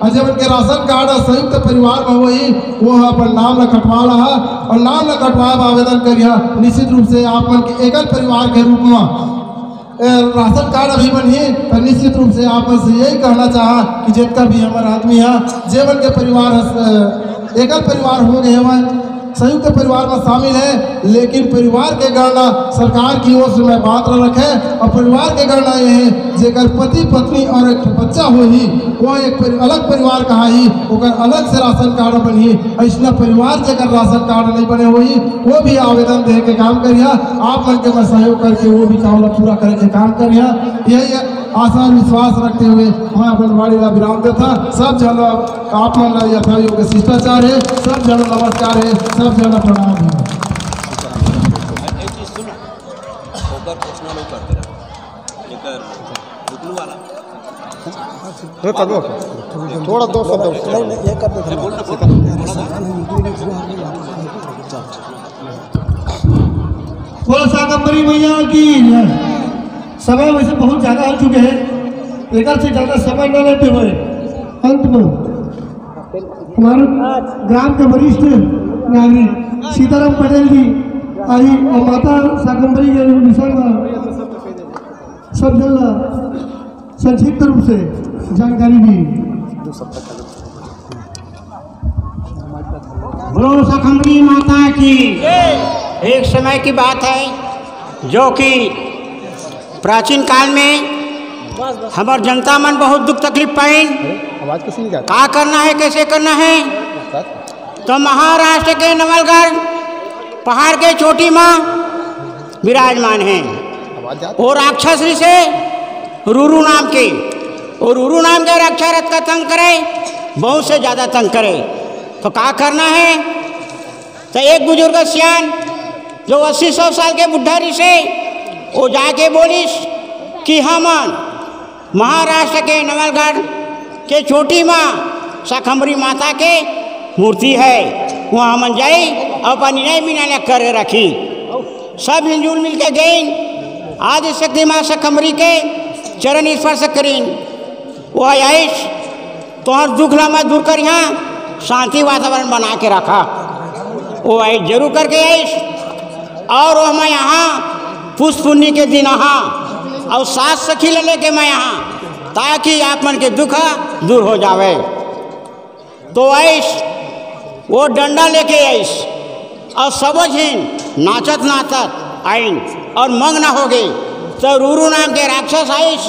और जब उनके राशन कार्ड संयुक्त परिवार में हुई वो अपन नाम ला कटवा रहा और नाम ला कटवा आवेदन करिए। निश्चित रूप से आप मन के एकल परिवार के रूप में राशन कार्ड अभी बनी तो निश्चित रूप से आप से यही कहना चाहा कि जितना भी हमारे आदमी है जीवन के परिवार एकल परिवार हो गए हमारे संयुक्त परिवार में शामिल है लेकिन परिवार के गणना सरकार की ओर से मैं बात न रखे। और परिवार के गणना ये है जेकर पति पत्नी और एक बच्चा हो ही वो एक अलग परिवार कहा ही ओकर अलग से राशन कार्ड बनी। ऐसा परिवार जेकर राशन कार्ड नहीं बने हुई वो भी आवेदन दे के काम करिए। आप मन के मैं सहयोग करके वो भी काम पूरा करे के काम करिए। यही आशा विश्वास रखते हुए मैं अपन वाणी ला विराम देता। सब जन आप मन ला यथा योग्य शिष्टाचार है। सब जन नमस्कार है। सब जन प्रणाम है। थोड़ा 2 शब्द बोलो शाकंभरी मैया की। समय वैसे बहुत ज़्यादा हो चुके हैं। एक से ज़्यादा समय न लेते हुए अंत में हमारे ग्राम के वरिष्ठ नागरिक सीताराम पटेल जी आई और माता शाकंभरी के विषय में सब जन संक्षिप्त रूप से जानकारी दी। बोलो शाकंभरी माता की। एक समय की बात है जो कि प्राचीन काल में हमार जनता मन बहुत दुख तकलीफ पाई। क्या करना है कैसे करना है तो महाराष्ट्र के नवलगढ़ पहाड़ के चोटी में विराजमान हैं और राक्षस से रूरू नाम के राक्षस का तंग करे बहुत से ज़्यादा तंग करे तो क्या करना है। तो एक बुजुर्ग सियान जो 80-100 साल के बुढ़ा रिसे वो जाके बोलिस कि हम महाराष्ट्र के नवलगढ़ के छोटी माँ शाकंभरी माता के मूर्ति है, वहाँ हम जाई और अपनी नहीं बिना कर रखी। सब हिंदुल मिल के गई आदि शक्ति माँ शाकंभरी के चरण स्पर्श करीन। वह आइश तोहर दुख लम्बा दूर कर यहाँ शांति वातावरण बना के रखा। वो आइश जरूर करके आइश और वह मैं यहाँ पुष्प पुण्य के दिन यहाँ और सास सखी ले के मैं यहाँ ताकि आप मन के दुख दूर हो जावे। तो आइश वो डंडा लेके आइश और सब झीन नाचत नाचत आइन और मंग न हो गई। तो रूरू नाम के राक्षस आइश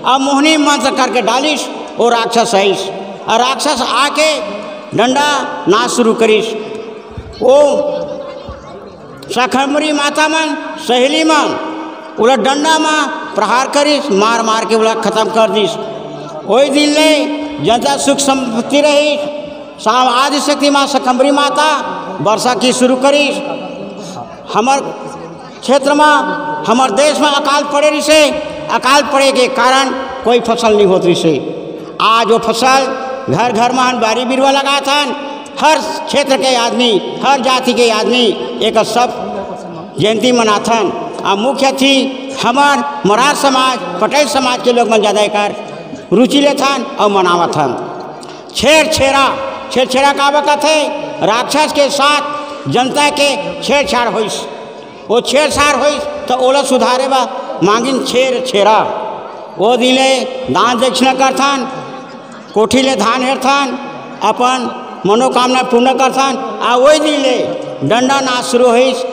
और मोहनी मंत्र करके डालिश वो राक्षस आइश और राक्षस आके डंडा नाच शुरू करिस। वो शाकंभरी माता मन सहेली मन उला डंडा में प्रहार करिस, मार मार के उला खत्म कर दिस। वही दिन ले जनता सुख संपत्ति रही। शाम आदि शक्ति माँ शाकंभरी माता वर्षा की शुरू करिस। हमार क्षेत्र में हमार देश में अकाल पड़े रही से, अकाल पड़े के कारण कोई फसल नहीं होती से। आज वो फसल घर घर में हम बारी बिरवा लगा था। हर क्षेत्र के आदमी हर जाति के आदमी एक सब जयंती मनाथन। और मुख्य थी हमार मरार समाज पटेल समाज के लोग मन ज़्यादा एक रुचि लेथन और मनावथन। छेड़छेड़ा का वक़्त है राक्षस के साथ जनता के छेड़छाड़ होइस। वो छेड़छाड़ होइस तो ओला सुधारे बा मांगिन छेड़ा वो दिले दान दक्षिणा करथन, कोठी ले धान हेरथन, अपन मनोकामना पूर्ण करथन। आ वही दिले डंडा नाच शुरू होइस।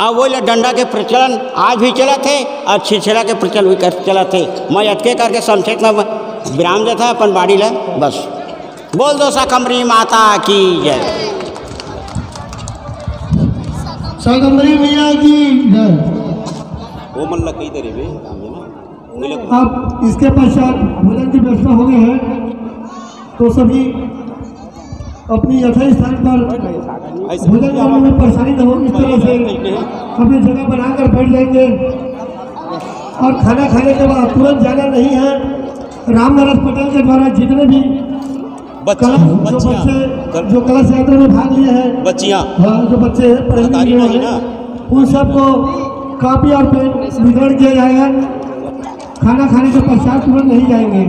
और वही डंडा के प्रचलन आज भी चला थे और छेड़छेड़ा के प्रचलन भी चला थे। मैं अटके करके संक्षेप में विराम देता अपन बाड़ी ला बस। बोल दो शाकंभरी माता की जय। शाकंभरी मैया की जय। वो मन लग गई तेरे में। अब इसके पश्चात भोजन की व्यवस्था हो गई है तो सभी अपनी यथास्थान स्थान पर भोजन करने में परेशानी न हो, इस तरह से अपनी जगह बनाकर बैठ जाएंगे। और खाना खाने के बाद तुरंत जाना नहीं है। रामनरस पटेल के द्वारा जितने भी जो कलश यात्रा में भाग लिए हैं बच्चियाँ, जो बच्चे पढ़े लिखे हैं उन सबको कॉपी और पेन वितरण किया जाएगा। खाना खाने के पश्चात तुरंत नहीं जाएंगे।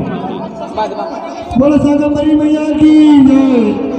बोलो शाकंभरी मैया की जय।